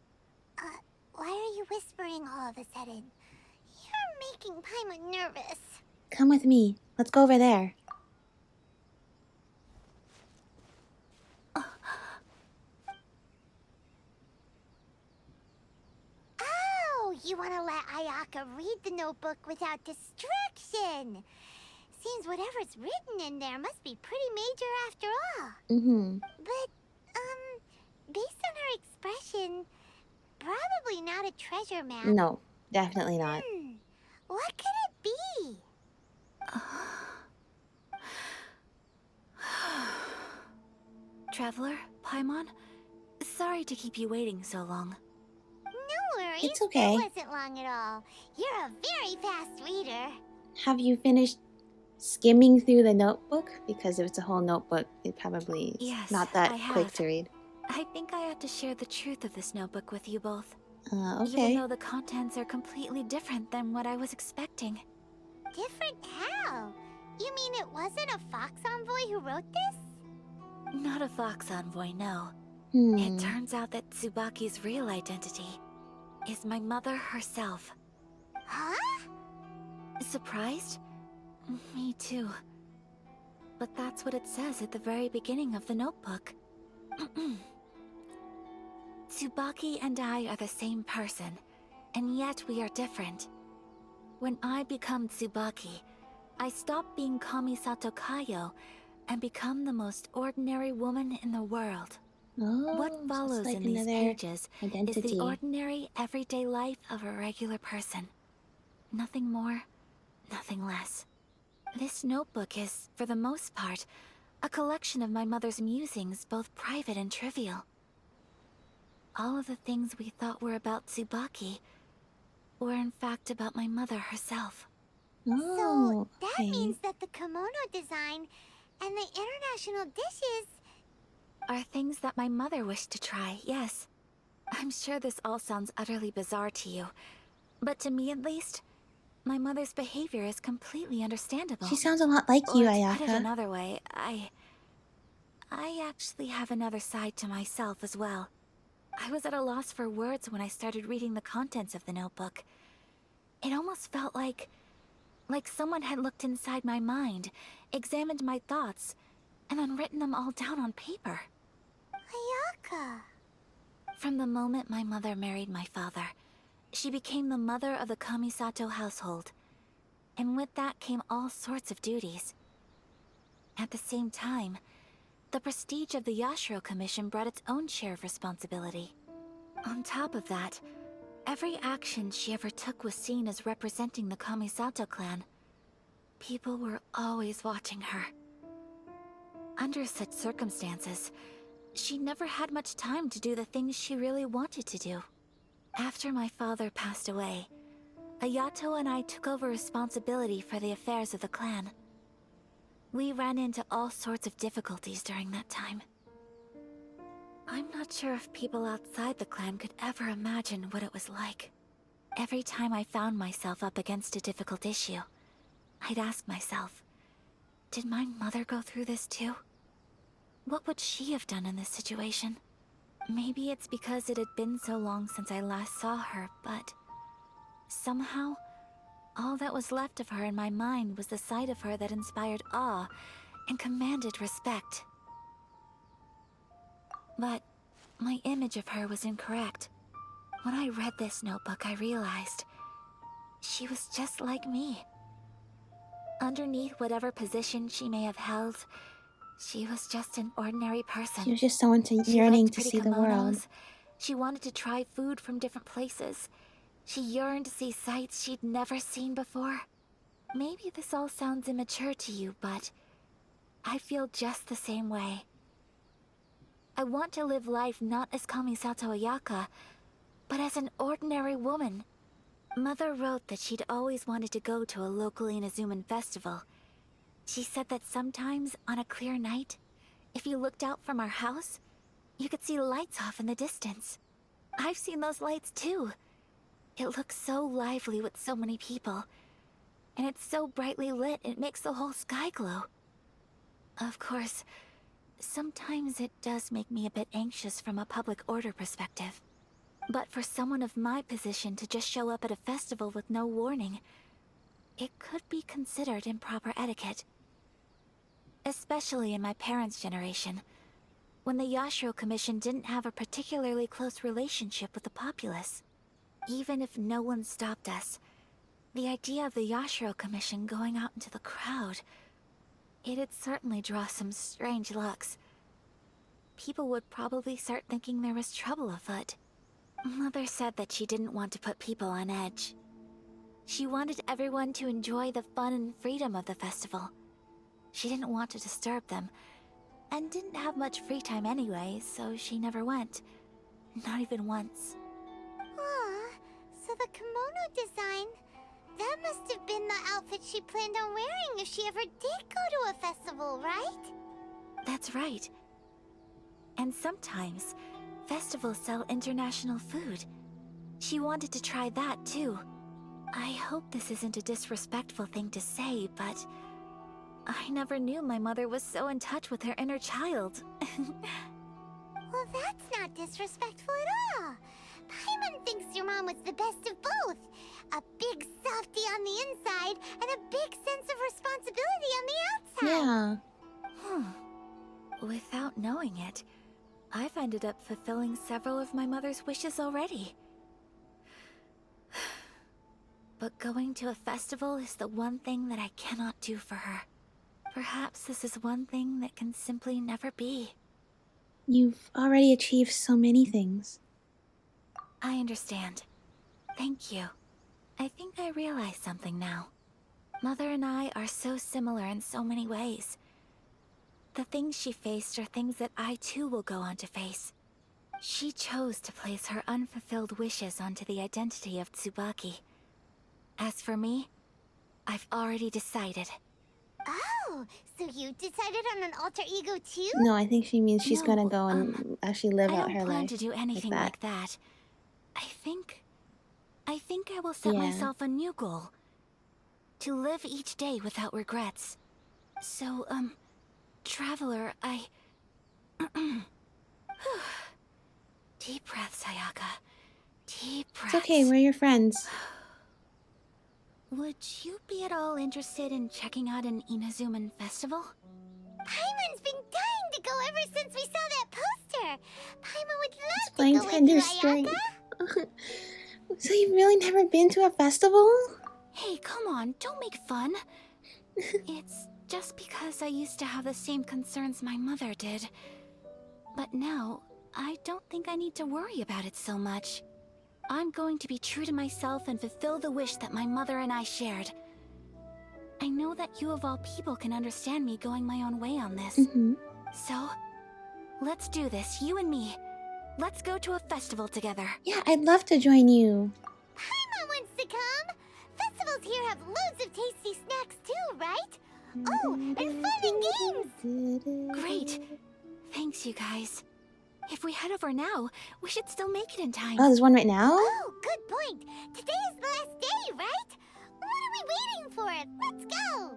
Why are you whispering all of a sudden? You're making Paimon nervous. Come with me. Let's go over there. Oh, you want to let Ayaka read the notebook without distraction. Seems whatever's written in there must be pretty major after all. Mm-hmm. But, based on her expression, probably not a treasure map. No, definitely not. What could it be? Traveler, Paimon, sorry to keep you waiting so long. No worries. It's okay. It wasn't long at all. You're a very fast reader. Have you finished skimming through the notebook? Because if it's a whole notebook, it probably is Yes, not that I quick have. to read. I think I have to share the truth of this notebook with you both. Okay. Even though the contents are completely different than what I was expecting. Different how? You mean it wasn't a Fox Envoy who wrote this? Not a Fox Envoy, no. Hmm. It turns out that Tsubaki's real identity is my mother herself. Huh? Surprised? Me too. But that's what it says at the very beginning of the notebook. Tsubaki and I are the same person, and yet we are different. When I become Tsubaki, I stop being Kamisato Kayo and become the most ordinary woman in the world. Oh, What so it's follows like in these another pages identity. is the ordinary, everyday life of a regular person. Nothing more, nothing less. This notebook is, for the most part, a collection of my mother's musings, both private and trivial. All of the things we thought were about Tsubaki were in fact about my mother herself. Oh, So that okay. means that the kimono design and the international dishes... Are things that my mother wished to try, yes. I'm sure this all sounds utterly bizarre to you, but to me at least, my mother's behavior is completely understandable. She sounds a lot like Or you, to put it Ayaka. another way, I actually have another side to myself as well. I was at a loss for words when I started reading the contents of the notebook. It almost felt like someone had looked inside my mind, examined my thoughts, and then written them all down on paper. Ayaka... From the moment my mother married my father, she became the mother of the Kamisato household. And with that came all sorts of duties. At the same time, the prestige of the Yashiro Commission brought its own share of responsibility. On top of that, every action she ever took was seen as representing the Kamisato clan. People were always watching her. Under such circumstances, she never had much time to do the things she really wanted to do. After my father passed away, Ayato and I took over responsibility for the affairs of the clan. We ran into all sorts of difficulties during that time. I'm not sure if people outside the clan could ever imagine what it was like. Every time I found myself up against a difficult issue, I'd ask myself, did my mother go through this too? What would she have done in this situation? Maybe it's because it had been so long since I last saw her, but somehow, all that was left of her in my mind was the sight of her that inspired awe and commanded respect. But my image of her was incorrect. When I read this notebook, I realized she was just like me. Underneath whatever position she may have held, she was just an ordinary person. She was just someone yearning to see the world. She wanted to try food from different places. She yearned to see sights she'd never seen before. Maybe this all sounds immature to you, but I feel just the same way. I want to live life not as Kamisato Ayaka, but as an ordinary woman. Mother wrote that she'd always wanted to go to a local Inazuman festival. She said that sometimes, on a clear night, if you looked out from our house, you could see lights off in the distance. I've seen those lights too. It looks so lively with so many people. And it's so brightly lit, it makes the whole sky glow. Of course, sometimes it does make me a bit anxious from a public order perspective. But for someone of my position to just show up at a festival with no warning, it could be considered improper etiquette. Especially in my parents' generation, when the Yashiro Commission didn't have a particularly close relationship with the populace. Even if no one stopped us, the idea of the Yashiro Commission going out into the crowd, it'd certainly draw some strange looks. People would probably start thinking there was trouble afoot. Mother said that she didn't want to put people on edge. She wanted everyone to enjoy the fun and freedom of the festival. She didn't want to disturb them, and didn't have much free time anyway, so she never went. Not even once. Aw, so the kimono design, that must have been the outfit she planned on wearing if she ever did go to a festival, right? That's right. And sometimes, festivals sell international food. She wanted to try that too. I hope this isn't a disrespectful thing to say, but I never knew my mother was so in touch with her inner child. Well, that's not disrespectful at all. Paimon thinks your mom was the best of both. A big softie on the inside and a big sense of responsibility on the outside. Yeah. Without knowing it, I've ended up fulfilling several of my mother's wishes already. But going to a festival is the one thing that I cannot do for her. Perhaps this is one thing that can simply never be. You've already achieved so many things. I understand. Thank you. I think I realize something now. Mother and I are so similar in so many ways. The things she faced are things that I too will go on to face. She chose to place her unfulfilled wishes onto the identity of Tsubaki. As for me, I've already decided. Oh, so you decided on an alter ego too? No, I think she means she's gonna No, go and actually live out her I don't plan life. to do anything like that. I think I will set Yeah. myself a new goal. To live each day without regrets. So, Traveler, Deep breaths, Ayaka. Deep breaths. It's okay, we're your friends. Would you be at all interested in checking out an Inazuman festival? Paimon's been dying to go ever since we saw that poster. Paimon would love Playing to go with tender you, string. Ayaka. So you've really never been to a festival? Hey, come on, don't make fun. It's just because I used to have the same concerns my mother did. But now, I don't think I need to worry about it so much. I'm going to be true to myself and fulfill the wish that my mother and I shared. I know that you of all people can understand me going my own way on this. So, let's do this, you and me. Let's go to a festival together. Yeah, I'd love to join you. Paimon wants to come. girls here have loads of tasty snacks too, right? Oh, and fun and games! Great. Thanks, you guys. If we head over now, we should still make it in time. Oh, there's one right now? Oh, good point. Today is the last day, right? What are we waiting for? Let's go!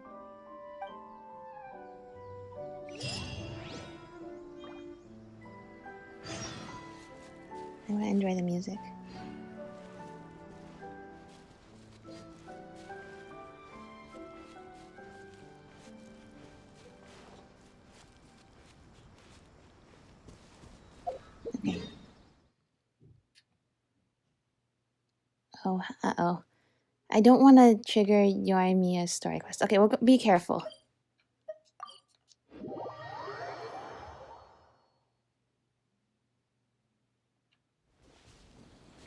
I want to enjoy the music. Okay. Oh, uh-oh. I don't want to trigger Yoimiya's story quest. Okay, well, be careful.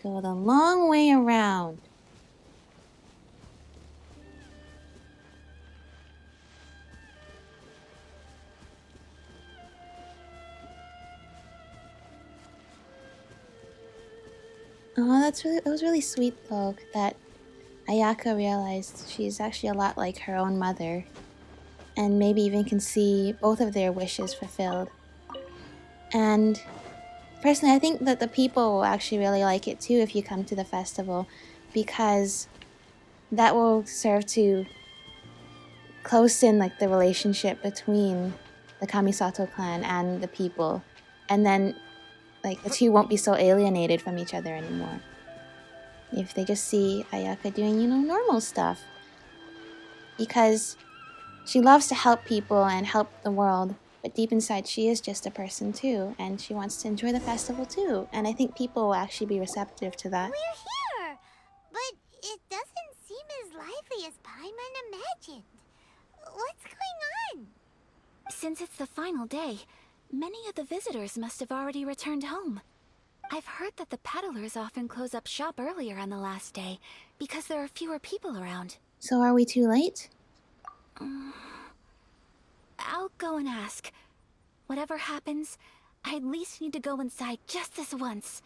Go the long way around. Oh, that was really sweet though, that Ayaka realized she's actually a lot like her own mother, and maybe even can see both of their wishes fulfilled. And personally, I think that the people will actually really like it too if you come to the festival, because that will serve to close in like the relationship between the Kamisato clan and the people, and then like the two won't be so alienated from each other anymore. If they just see Ayaka doing, you know, normal stuff. Because she loves to help people and help the world, but deep inside she is just a person too, and she wants to enjoy the festival too. And I think people will actually be receptive to that. We're here! But it doesn't seem as lively as Paimon imagined. What's going on? Since it's the final day, many of the visitors must have already returned home. I've heard that the peddlers often close up shop earlier on the last day because there are fewer people around. So are we too late? I'll go and ask. Whatever happens, I at least need to go inside just this once.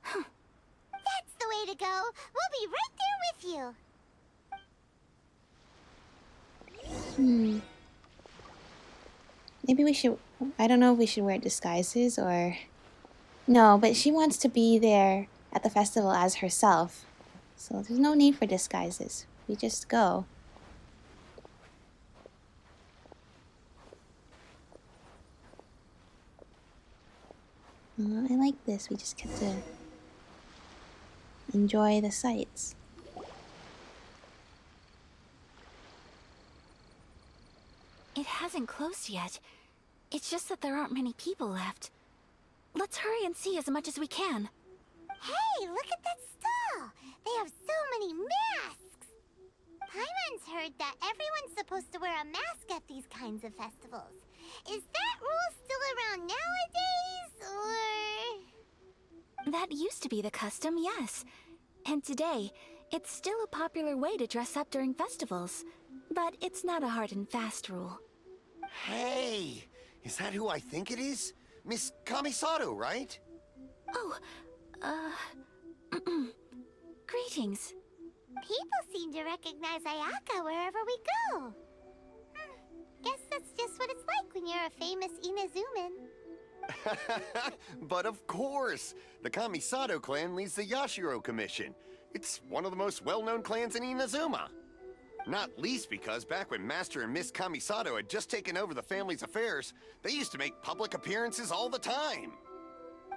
That's the way to go. We'll be right there with you. Maybe we should... I don't know if we should wear disguises or... No, but she wants to be there at the festival as herself. So there's no need for disguises. We just go. I like this. We just get to enjoy the sights. It hasn't closed yet. It's just that there aren't many people left. Let's hurry and see as much as we can. Hey, look at that stall! They have so many masks! Paimon's heard that everyone's supposed to wear a mask at these kinds of festivals. Is that rule still around nowadays, or...? That used to be the custom, yes. And today, it's still a popular way to dress up during festivals. But it's not a hard and fast rule. Hey! Is that who I think it is? Miss Kamisato, right? Oh, greetings. People seem to recognize Ayaka wherever we go. Guess that's just what it's like when you're a famous Inazuman. But of course! The Kamisato clan leads the Yashiro Commission. It's one of the most well-known clans in Inazuma. Not least because back when Master and Miss Kamisato had just taken over the family's affairs, they used to make public appearances all the time.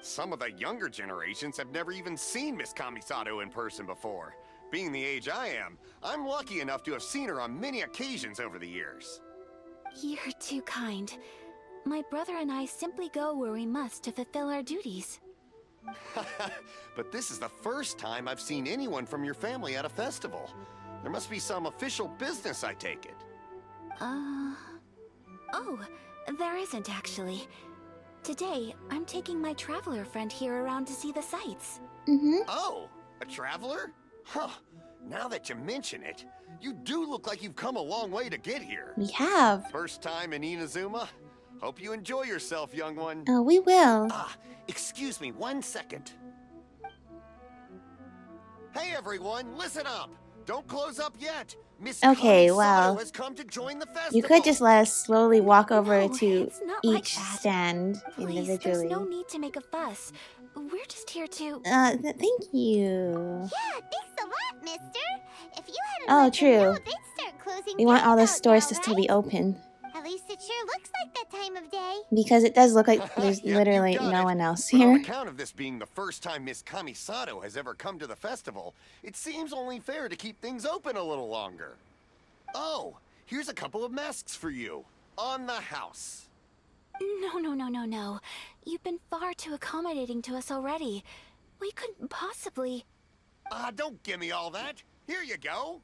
Some of the younger generations have never even seen Miss Kamisato in person before. Being the age I am, I'm lucky enough to have seen her on many occasions over the years. You're too kind. My brother and I simply go where we must to fulfill our duties. But this is the first time I've seen anyone from your family at a festival. There must be some official business, I take it. Oh, there isn't actually. Today, I'm taking my traveler friend here around to see the sights. Oh, a traveler? Huh. Now that you mention it, you do look like you've come a long way to get here. We have. First time in Inazuma? Hope you enjoy yourself, young one. Oh, we will. Excuse me 1 second. Hey everyone, listen up! Don't close up yet. Miss Okay, Kamisato well, has come to join the festival. you could just let us slowly walk over No, to it's not like each that. stand Please, individually. there's no need to make a fuss. We're just here to... Thank you. Yeah, thanks a lot, mister. If you hadn't Oh, let them know, true. they'd start closing We want down all the about stores now, to still right? be open. At least it sure looks like that time of day. Because it does look like there's Yep, you literally got no it. one else But on here. account of this being the first time Miss Kamisato has ever come to the festival, it seems only fair to keep things open a little longer. Oh, here's a couple of masks for you. On the house. No. You've been far too accommodating to us already. We couldn't possibly... Don't give me all that. Here you go.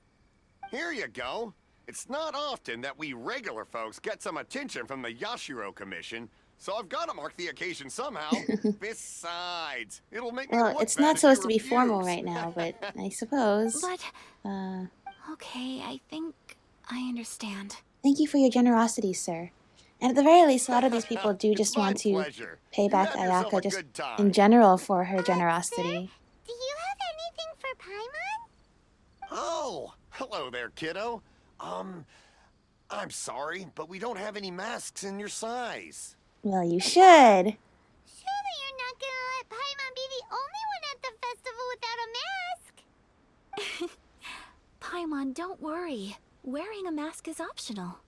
Here you go. It's not often that we regular folks get some attention from the Yashiro Commission, so I've got to mark the occasion somehow. Besides, it'll make me Well, look it's bad not if supposed you to be formal refuse. right now, but I suppose. But... Okay, I think I understand. Thank you for your generosity, sir. And at the very least, a lot of these people do It's just my want to pleasure. pay You back have yourself a Ayaka just good time. in general for her Sir, generosity. do you have anything for Paimon? Oh, hello there, kiddo. I'm sorry, but we don't have any masks in your size. Well, you should. Surely you're not gonna let Paimon be the only one at the festival without a mask? Paimon, don't worry. Wearing a mask is optional.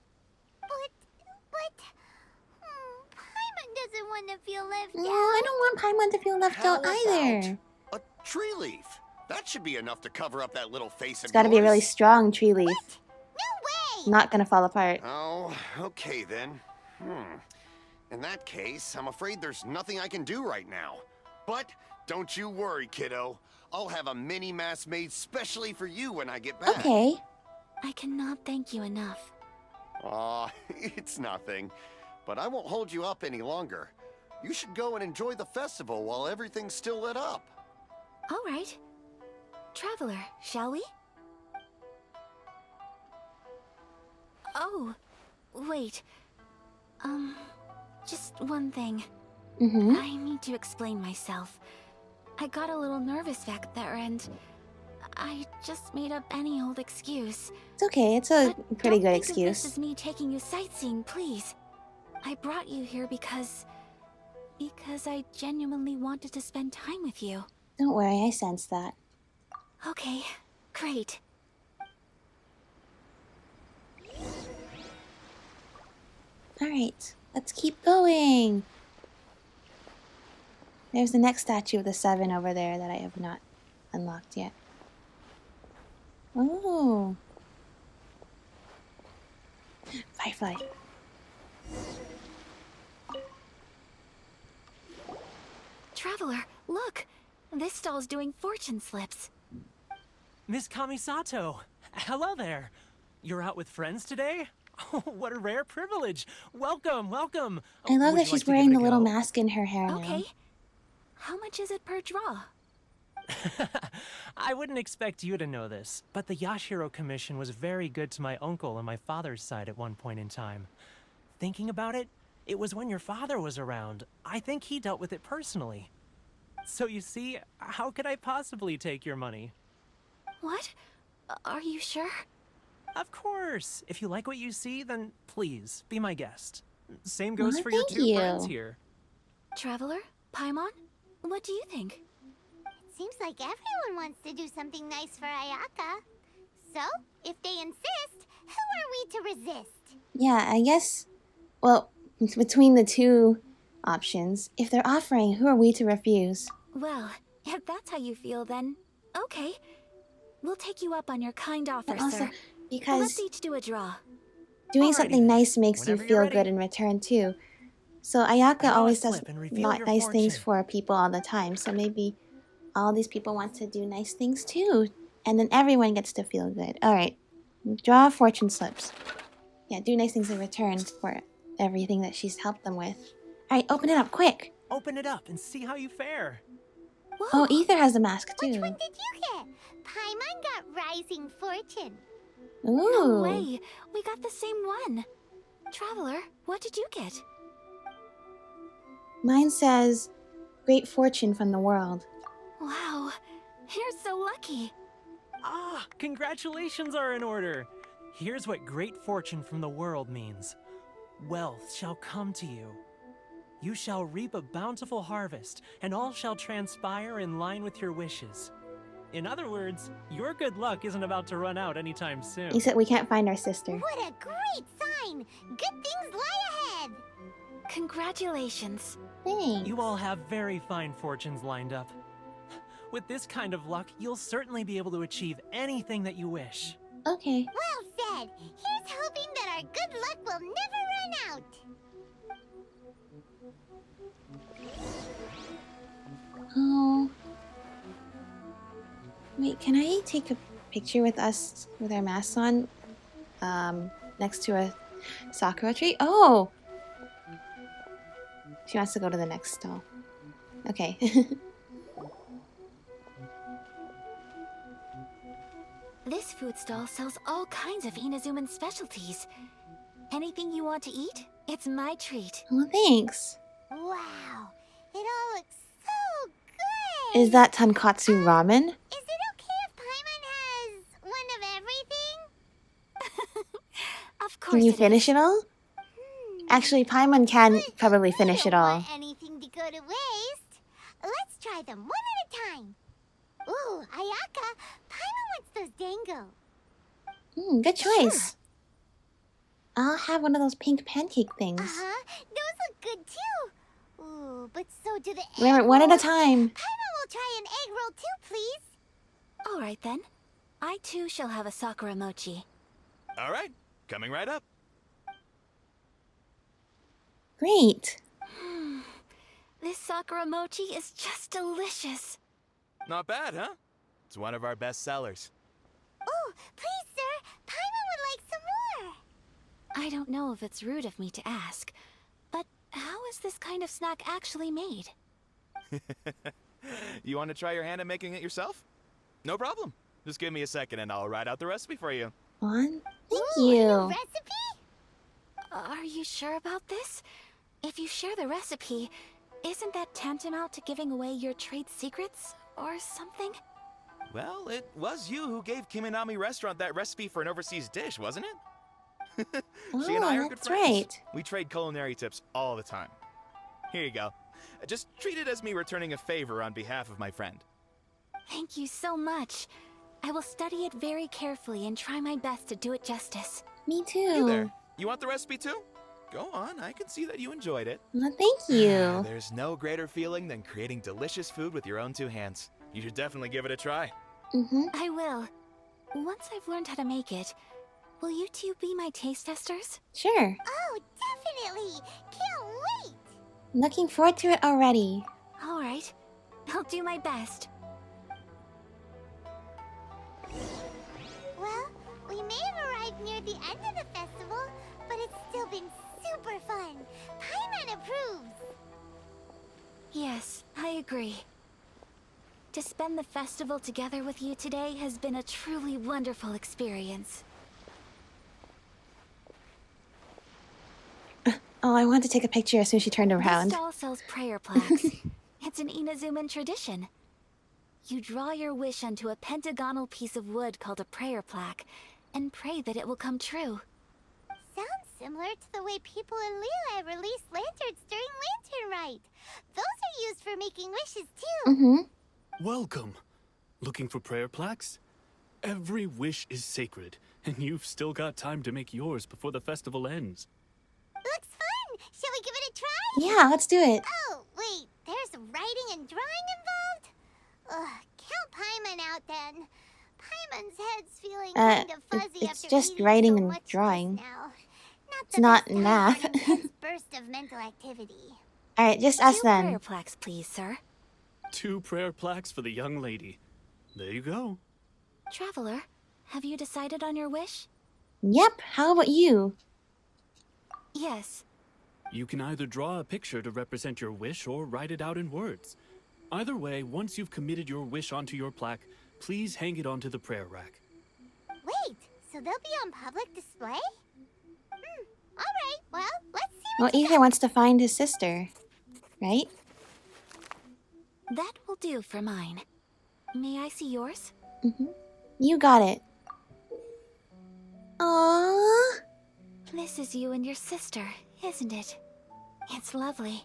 Paimon doesn't want to feel left No, out. I don't want Paimon to feel left How out either. about a tree leaf? That should be enough to cover up that little face of It's got to be a really yours. strong tree leaf. No way! Not gonna fall apart. Oh, okay then. In that case, I'm afraid there's nothing I can do right now. But don't you worry, kiddo. I'll have a mini mask made specially for you when I get back. Okay. I cannot thank you enough. Aw, it's nothing. But I won't hold you up any longer. You should go and enjoy the festival while everything's still lit up. All right. Traveler, shall we? Oh, wait. Just one thing. Mm-hmm. I need to explain myself. I got a little nervous back there and I just made up any old excuse. It's okay. It's a But pretty don't good think of this excuse. as me taking you sightseeing, please. I brought you here because I genuinely wanted to spend time with you. Don't worry, I sense that. Okay, great. Alright, let's keep going. There's the next statue of the 7 over there that I have not unlocked yet. Oh. Firefly. Traveler, look! This stall's doing fortune slips. Miss Kamisato, hello there. You're out with friends today? Oh, what a rare privilege. Welcome, welcome. I love Would that you like she's to wearing give the it a little go? mask in her hair Okay. now. How much is it per draw? I wouldn't expect you to know this, but the Yashiro Commission was very good to my uncle on my father's side at one point in time. Thinking about it, it was when your father was around. I think he dealt with it personally. So you see, how could I possibly take your money? What? Are you sure? Of course. If you like what you see, then please, be my guest. Same goes Aw, for your thank two you. friends here. Traveler? Paimon? What do you think? It seems like everyone wants to do something nice for Ayaka. So, if they insist, who are we to resist? Yeah, I guess, well, between the two options, if they're offering, who are we to refuse? Well, if that's how you feel, then okay. We'll take you up on your kind offer, And also, sir. because Let's each do a draw. doing Alrighty something then. nice makes Whenever you you're feel ready. good in return, too. So Ayaka Draw a always does slip and reveal not your nice things fortune. for people all the time, so maybe all these people want to do nice things, too. And then everyone gets to feel good. Alright, draw fortune slips. Yeah, do nice things in return for everything that she's helped them with. Alright, open it up, quick! Open it up and see how you fare. Whoa! Oh, Ether has a mask, Which too. one did you get? Paimon got Rising Fortune. Ooh. No way! We got the same one! Traveler, what did you get? Mine says, great fortune from the world. Wow, you're so lucky. Ah, Ah, congratulations are in order. Here's what great fortune from the world means. Wealth shall come to you. You shall reap a bountiful harvest, and all shall transpire in line with your wishes. In other words, your good luck isn't about to run out anytime soon. Except we can't find our sister. What a great sign! Good things lie ahead! Congratulations. Thanks. You all have very fine fortunes lined up. With this kind of luck, you'll certainly be able to achieve anything that you wish. Okay. Well said! Here's hoping that our good luck will never run out! Oh. Wait, can I take a picture with us with our masks on? Next to a sakura tree? Oh! She wants to go to the next stall. Okay. This food stall sells all kinds of Inazuman specialties. Anything you want to eat, it's my treat. Well, thanks. Wow! It all looks so good! Is that tonkatsu ramen? Is it okay if Paimon has one of everything? Of course. Can you it finish is. it all? Actually, Paimon can probably finish I it don't all. want anything to go to waste. Let's try them one at a time. Ooh, Ayaka, Paimon wants those dango. Good choice. I'll have one of those pink pancake things. Those look good too. Ooh, but so do the egg Remember, one at a rolls. time. Paimon will try an egg roll too, please. All right then. I too shall have a sakura mochi. All right, coming right up. Great. This sakura mochi is just delicious. Not bad, huh? It's one of our best sellers. Oh, please, sir. Paimon would like some more. I don't know if it's rude of me to ask, but how is this kind of snack actually made? You want to try your hand at making it yourself? No problem. Just give me a second and I'll write out the recipe for you. On. Thank Ooh, a new you. recipe? Are you sure about this? If you share the recipe, isn't that tantamount to giving away your trade secrets or something? Well, it was you who gave Kiminami Restaurant that recipe for an overseas dish, wasn't it? She and I are good That's friends. right. We trade culinary tips all the time. Here you go. Just treat it as me returning a favor on behalf of my friend. Thank you so much. I will study it very carefully and try my best to do it justice. Me too. You there. You want the recipe too? Go on, I can see that you enjoyed it. Well, thank you. There's no greater feeling than creating delicious food with your own two hands. You should definitely give it a try. I will. Once I've learned how to make it, will you two be my taste testers? Sure. Oh, definitely. Can't wait. Looking forward to it already. All right. I'll do my best. Well, we may have arrived near the end of the festival, but it's still been super fun. Paimon approves. Yes, I agree. To spend the festival together with you today has been a truly wonderful experience. Oh, I wanted to take a picture as soon as she turned This around. stall sells prayer plaques. It's an Inazuman tradition. You draw your wish onto a pentagonal piece of wood called a prayer plaque, and pray that it will come true. Sounds similar to the way people in Liyue release lanterns during Lantern Rite. Those are used for making wishes too. Welcome. Looking for prayer plaques? Every wish is sacred, and you've still got time to make yours before the festival ends. Looks fun. Shall we give it a try? Yeah, let's do it. Oh, wait. There's writing and drawing involved? Ugh, count Paimon out then. Paimon's head's feeling kind of fuzzy it's after just eating writing so and much just drawing. now. It's the not best time math. for an intense burst of mental activity. Alright, just us 2 then. prayer plaques, please, sir. 2 prayer plaques for the young lady. There you go. Traveler, have you decided on your wish? Yep, how about you? Yes. You can either draw a picture to represent your wish or write it out in words. Either way, once you've committed your wish onto your plaque, please hang it onto the prayer rack. Wait, so they'll be on public display? Alright, well, let's see Well, what you Ether wants to find his sister, right? That will do for mine. May I see yours? You got it. Aww. This is you and your sister, isn't it? It's lovely.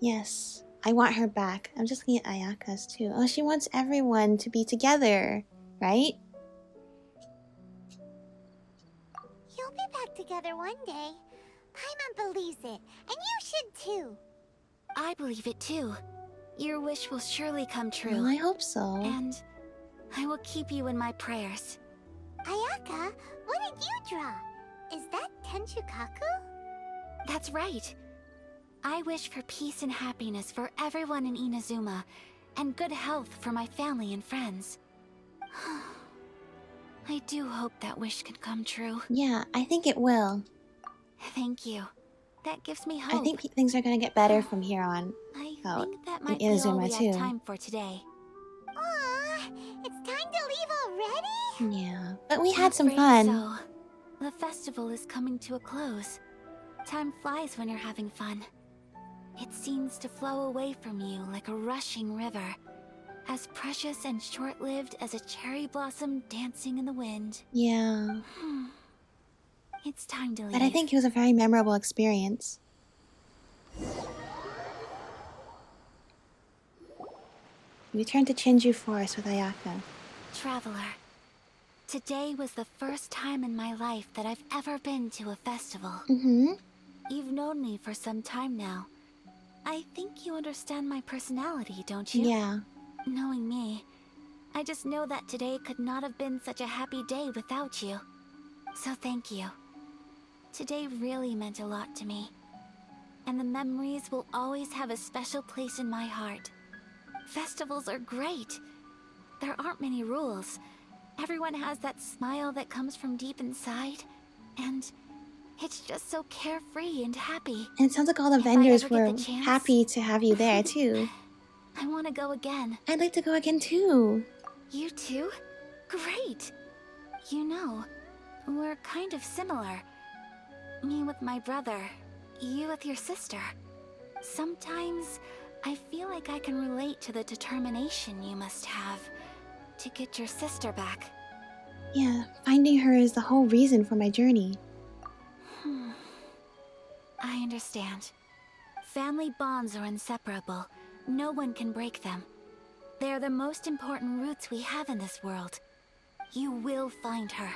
Yes, I want her back. I'm just looking at Ayaka's too. Oh, she wants everyone to be together, right? You'll be back together one day. Paimon believes it, and you should too. I believe it too. Your wish will surely come true. Well, I hope so. And I will keep you in my prayers. Ayaka, what did you draw? Is that Tenchukaku? That's right. I wish for peace and happiness for everyone in Inazuma, and good health for my family and friends. I do hope that wish can come true. Yeah, I think it will. Thank you. That gives me hope. I think things are gonna get better from here on. I out think that in might be all Inazuma we too. have time for today. Aw, it's time to leave already? Yeah, but we had some Afraid fun. So, the festival is coming to a close. Time flies when you're having fun. It seems to flow away from you like a rushing river, as precious and short-lived as a cherry blossom dancing in the wind. Yeah. It's time to leave. But I think it was a very memorable experience. We returned to Chinju Forest with Ayaka. Traveler, today was the first time in my life that I've ever been to a festival. Mm-hmm. You've known me for some time now. I think you understand my personality, don't you? Yeah. Knowing me, I just know that today could not have been such a happy day without you. So thank you. Today really meant a lot to me. And the memories will always have a special place in my heart. Festivals are great. There aren't many rules. Everyone has that smile that comes from deep inside. And it's just so carefree and happy. And it sounds like all the If I vendors ever get were the chance- happy to have you there too. I want to go again. I'd like to go again too. You too? Great! You know, we're kind of similar. Me with my brother, you with your sister. Sometimes I feel like I can relate to the determination you must have to get your sister back. Yeah, finding her is the whole reason for my journey. I understand. Family bonds are inseparable. No one can break them. They are the most important roots we have in this world. You will find her.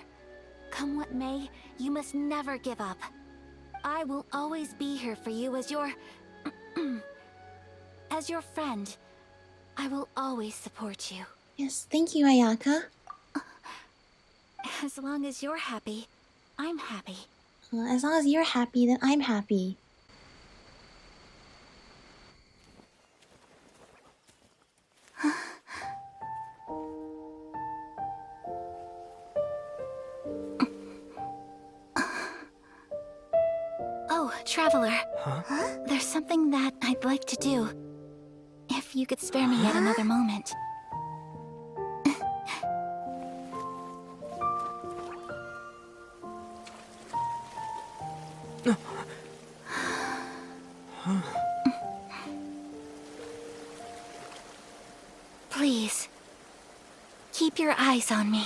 Come what may, you must never give up. I will always be here for you as your... as your friend. I will always support you. Yes, thank you, Ayaka. As long as you're happy, I'm happy. Well, as long as you're happy, then I'm happy. Oh, Traveler. Huh? There's something that I'd like to do. If you could spare me yet another moment. Please, keep your eyes on me.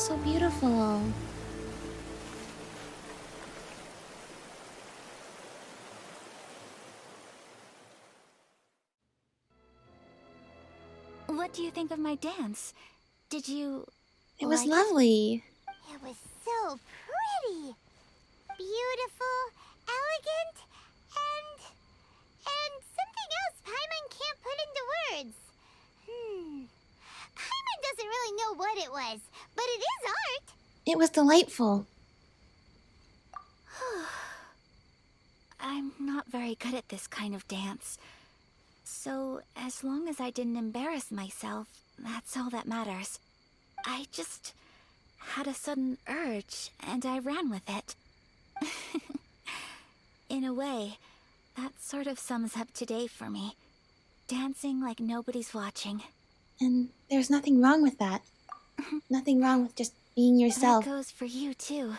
so beautiful. What do you think of my dance? Did you... It was like lovely. It was so pretty. Beautiful, elegant, and something else Paimon can't put into words. Paimon doesn't really know what it was, but it is art. It was delightful. I'm not very good at this kind of dance. So, as long as I didn't embarrass myself, that's all that matters. I just had a sudden urge, and I ran with it. In a way, that sort of sums up today for me. Dancing like nobody's watching. And there's nothing wrong with that. Nothing wrong with just being yourself. That goes for you, too.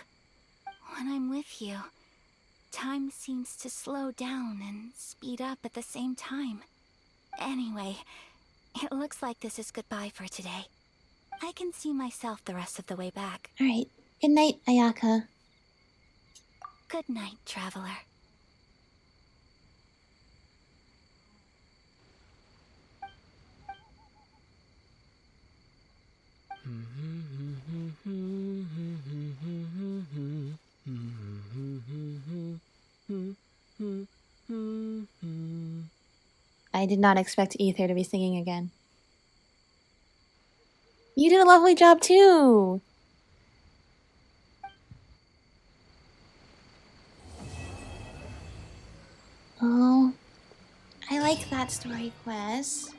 When I'm with you, time seems to slow down and speed up at the same time. Anyway, it looks like this is goodbye for today. I can see myself the rest of the way back. Alright. Good night, Ayaka. Good night, traveler. I did not expect Ether to be singing again. You did a lovely job too! Oh, I like that story quest.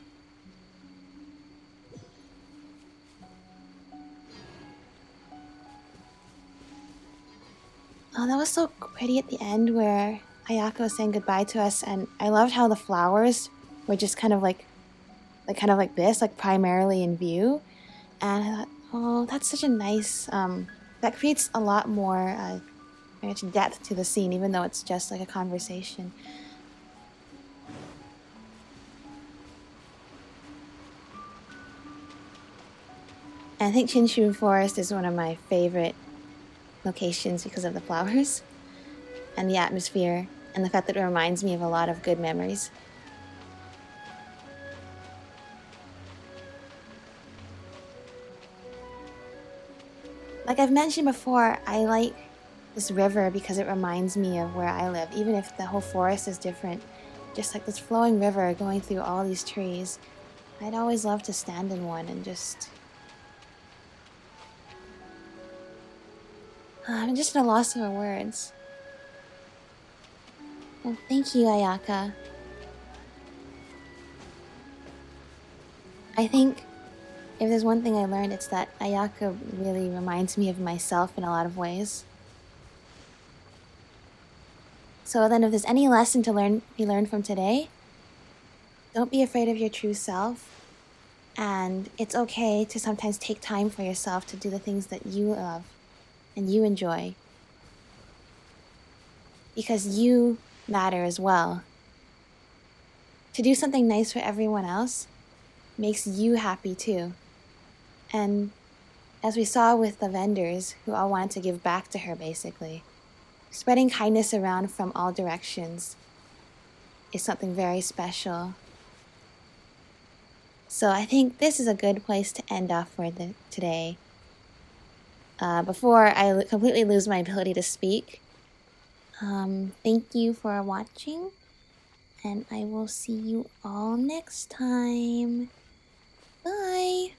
Oh, that was so pretty at the end where Ayaka was saying goodbye to us, and I loved how the flowers were just kind of like this, like primarily in view. And I thought, oh, that's such a nice, that creates a lot more very much depth to the scene, even though it's just like a conversation. And I think Chinshu Forest is one of my favorite locations because of the flowers and the atmosphere and the fact that it reminds me of a lot of good memories. Like I've mentioned before, I like this river because it reminds me of where I live, even if the whole forest is different. Just like this flowing river going through all these trees. I'd always love to stand in one and just... I'm just at a loss for words. Well, thank you, Ayaka. I think if there's one thing I learned, it's that Ayaka really reminds me of myself in a lot of ways. So then if there's any lesson to be learned from today, don't be afraid of your true self. And it's okay to sometimes take time for yourself to do the things that you love and you enjoy. Because you matter as well. To do something nice for everyone else makes you happy too. And as we saw with the vendors who all wanted to give back to her basically, spreading kindness around from all directions is something very special. So I think this is a good place to end off for today. Before I completely lose my ability to speak, thank you for watching, and I will see you all next time. Bye!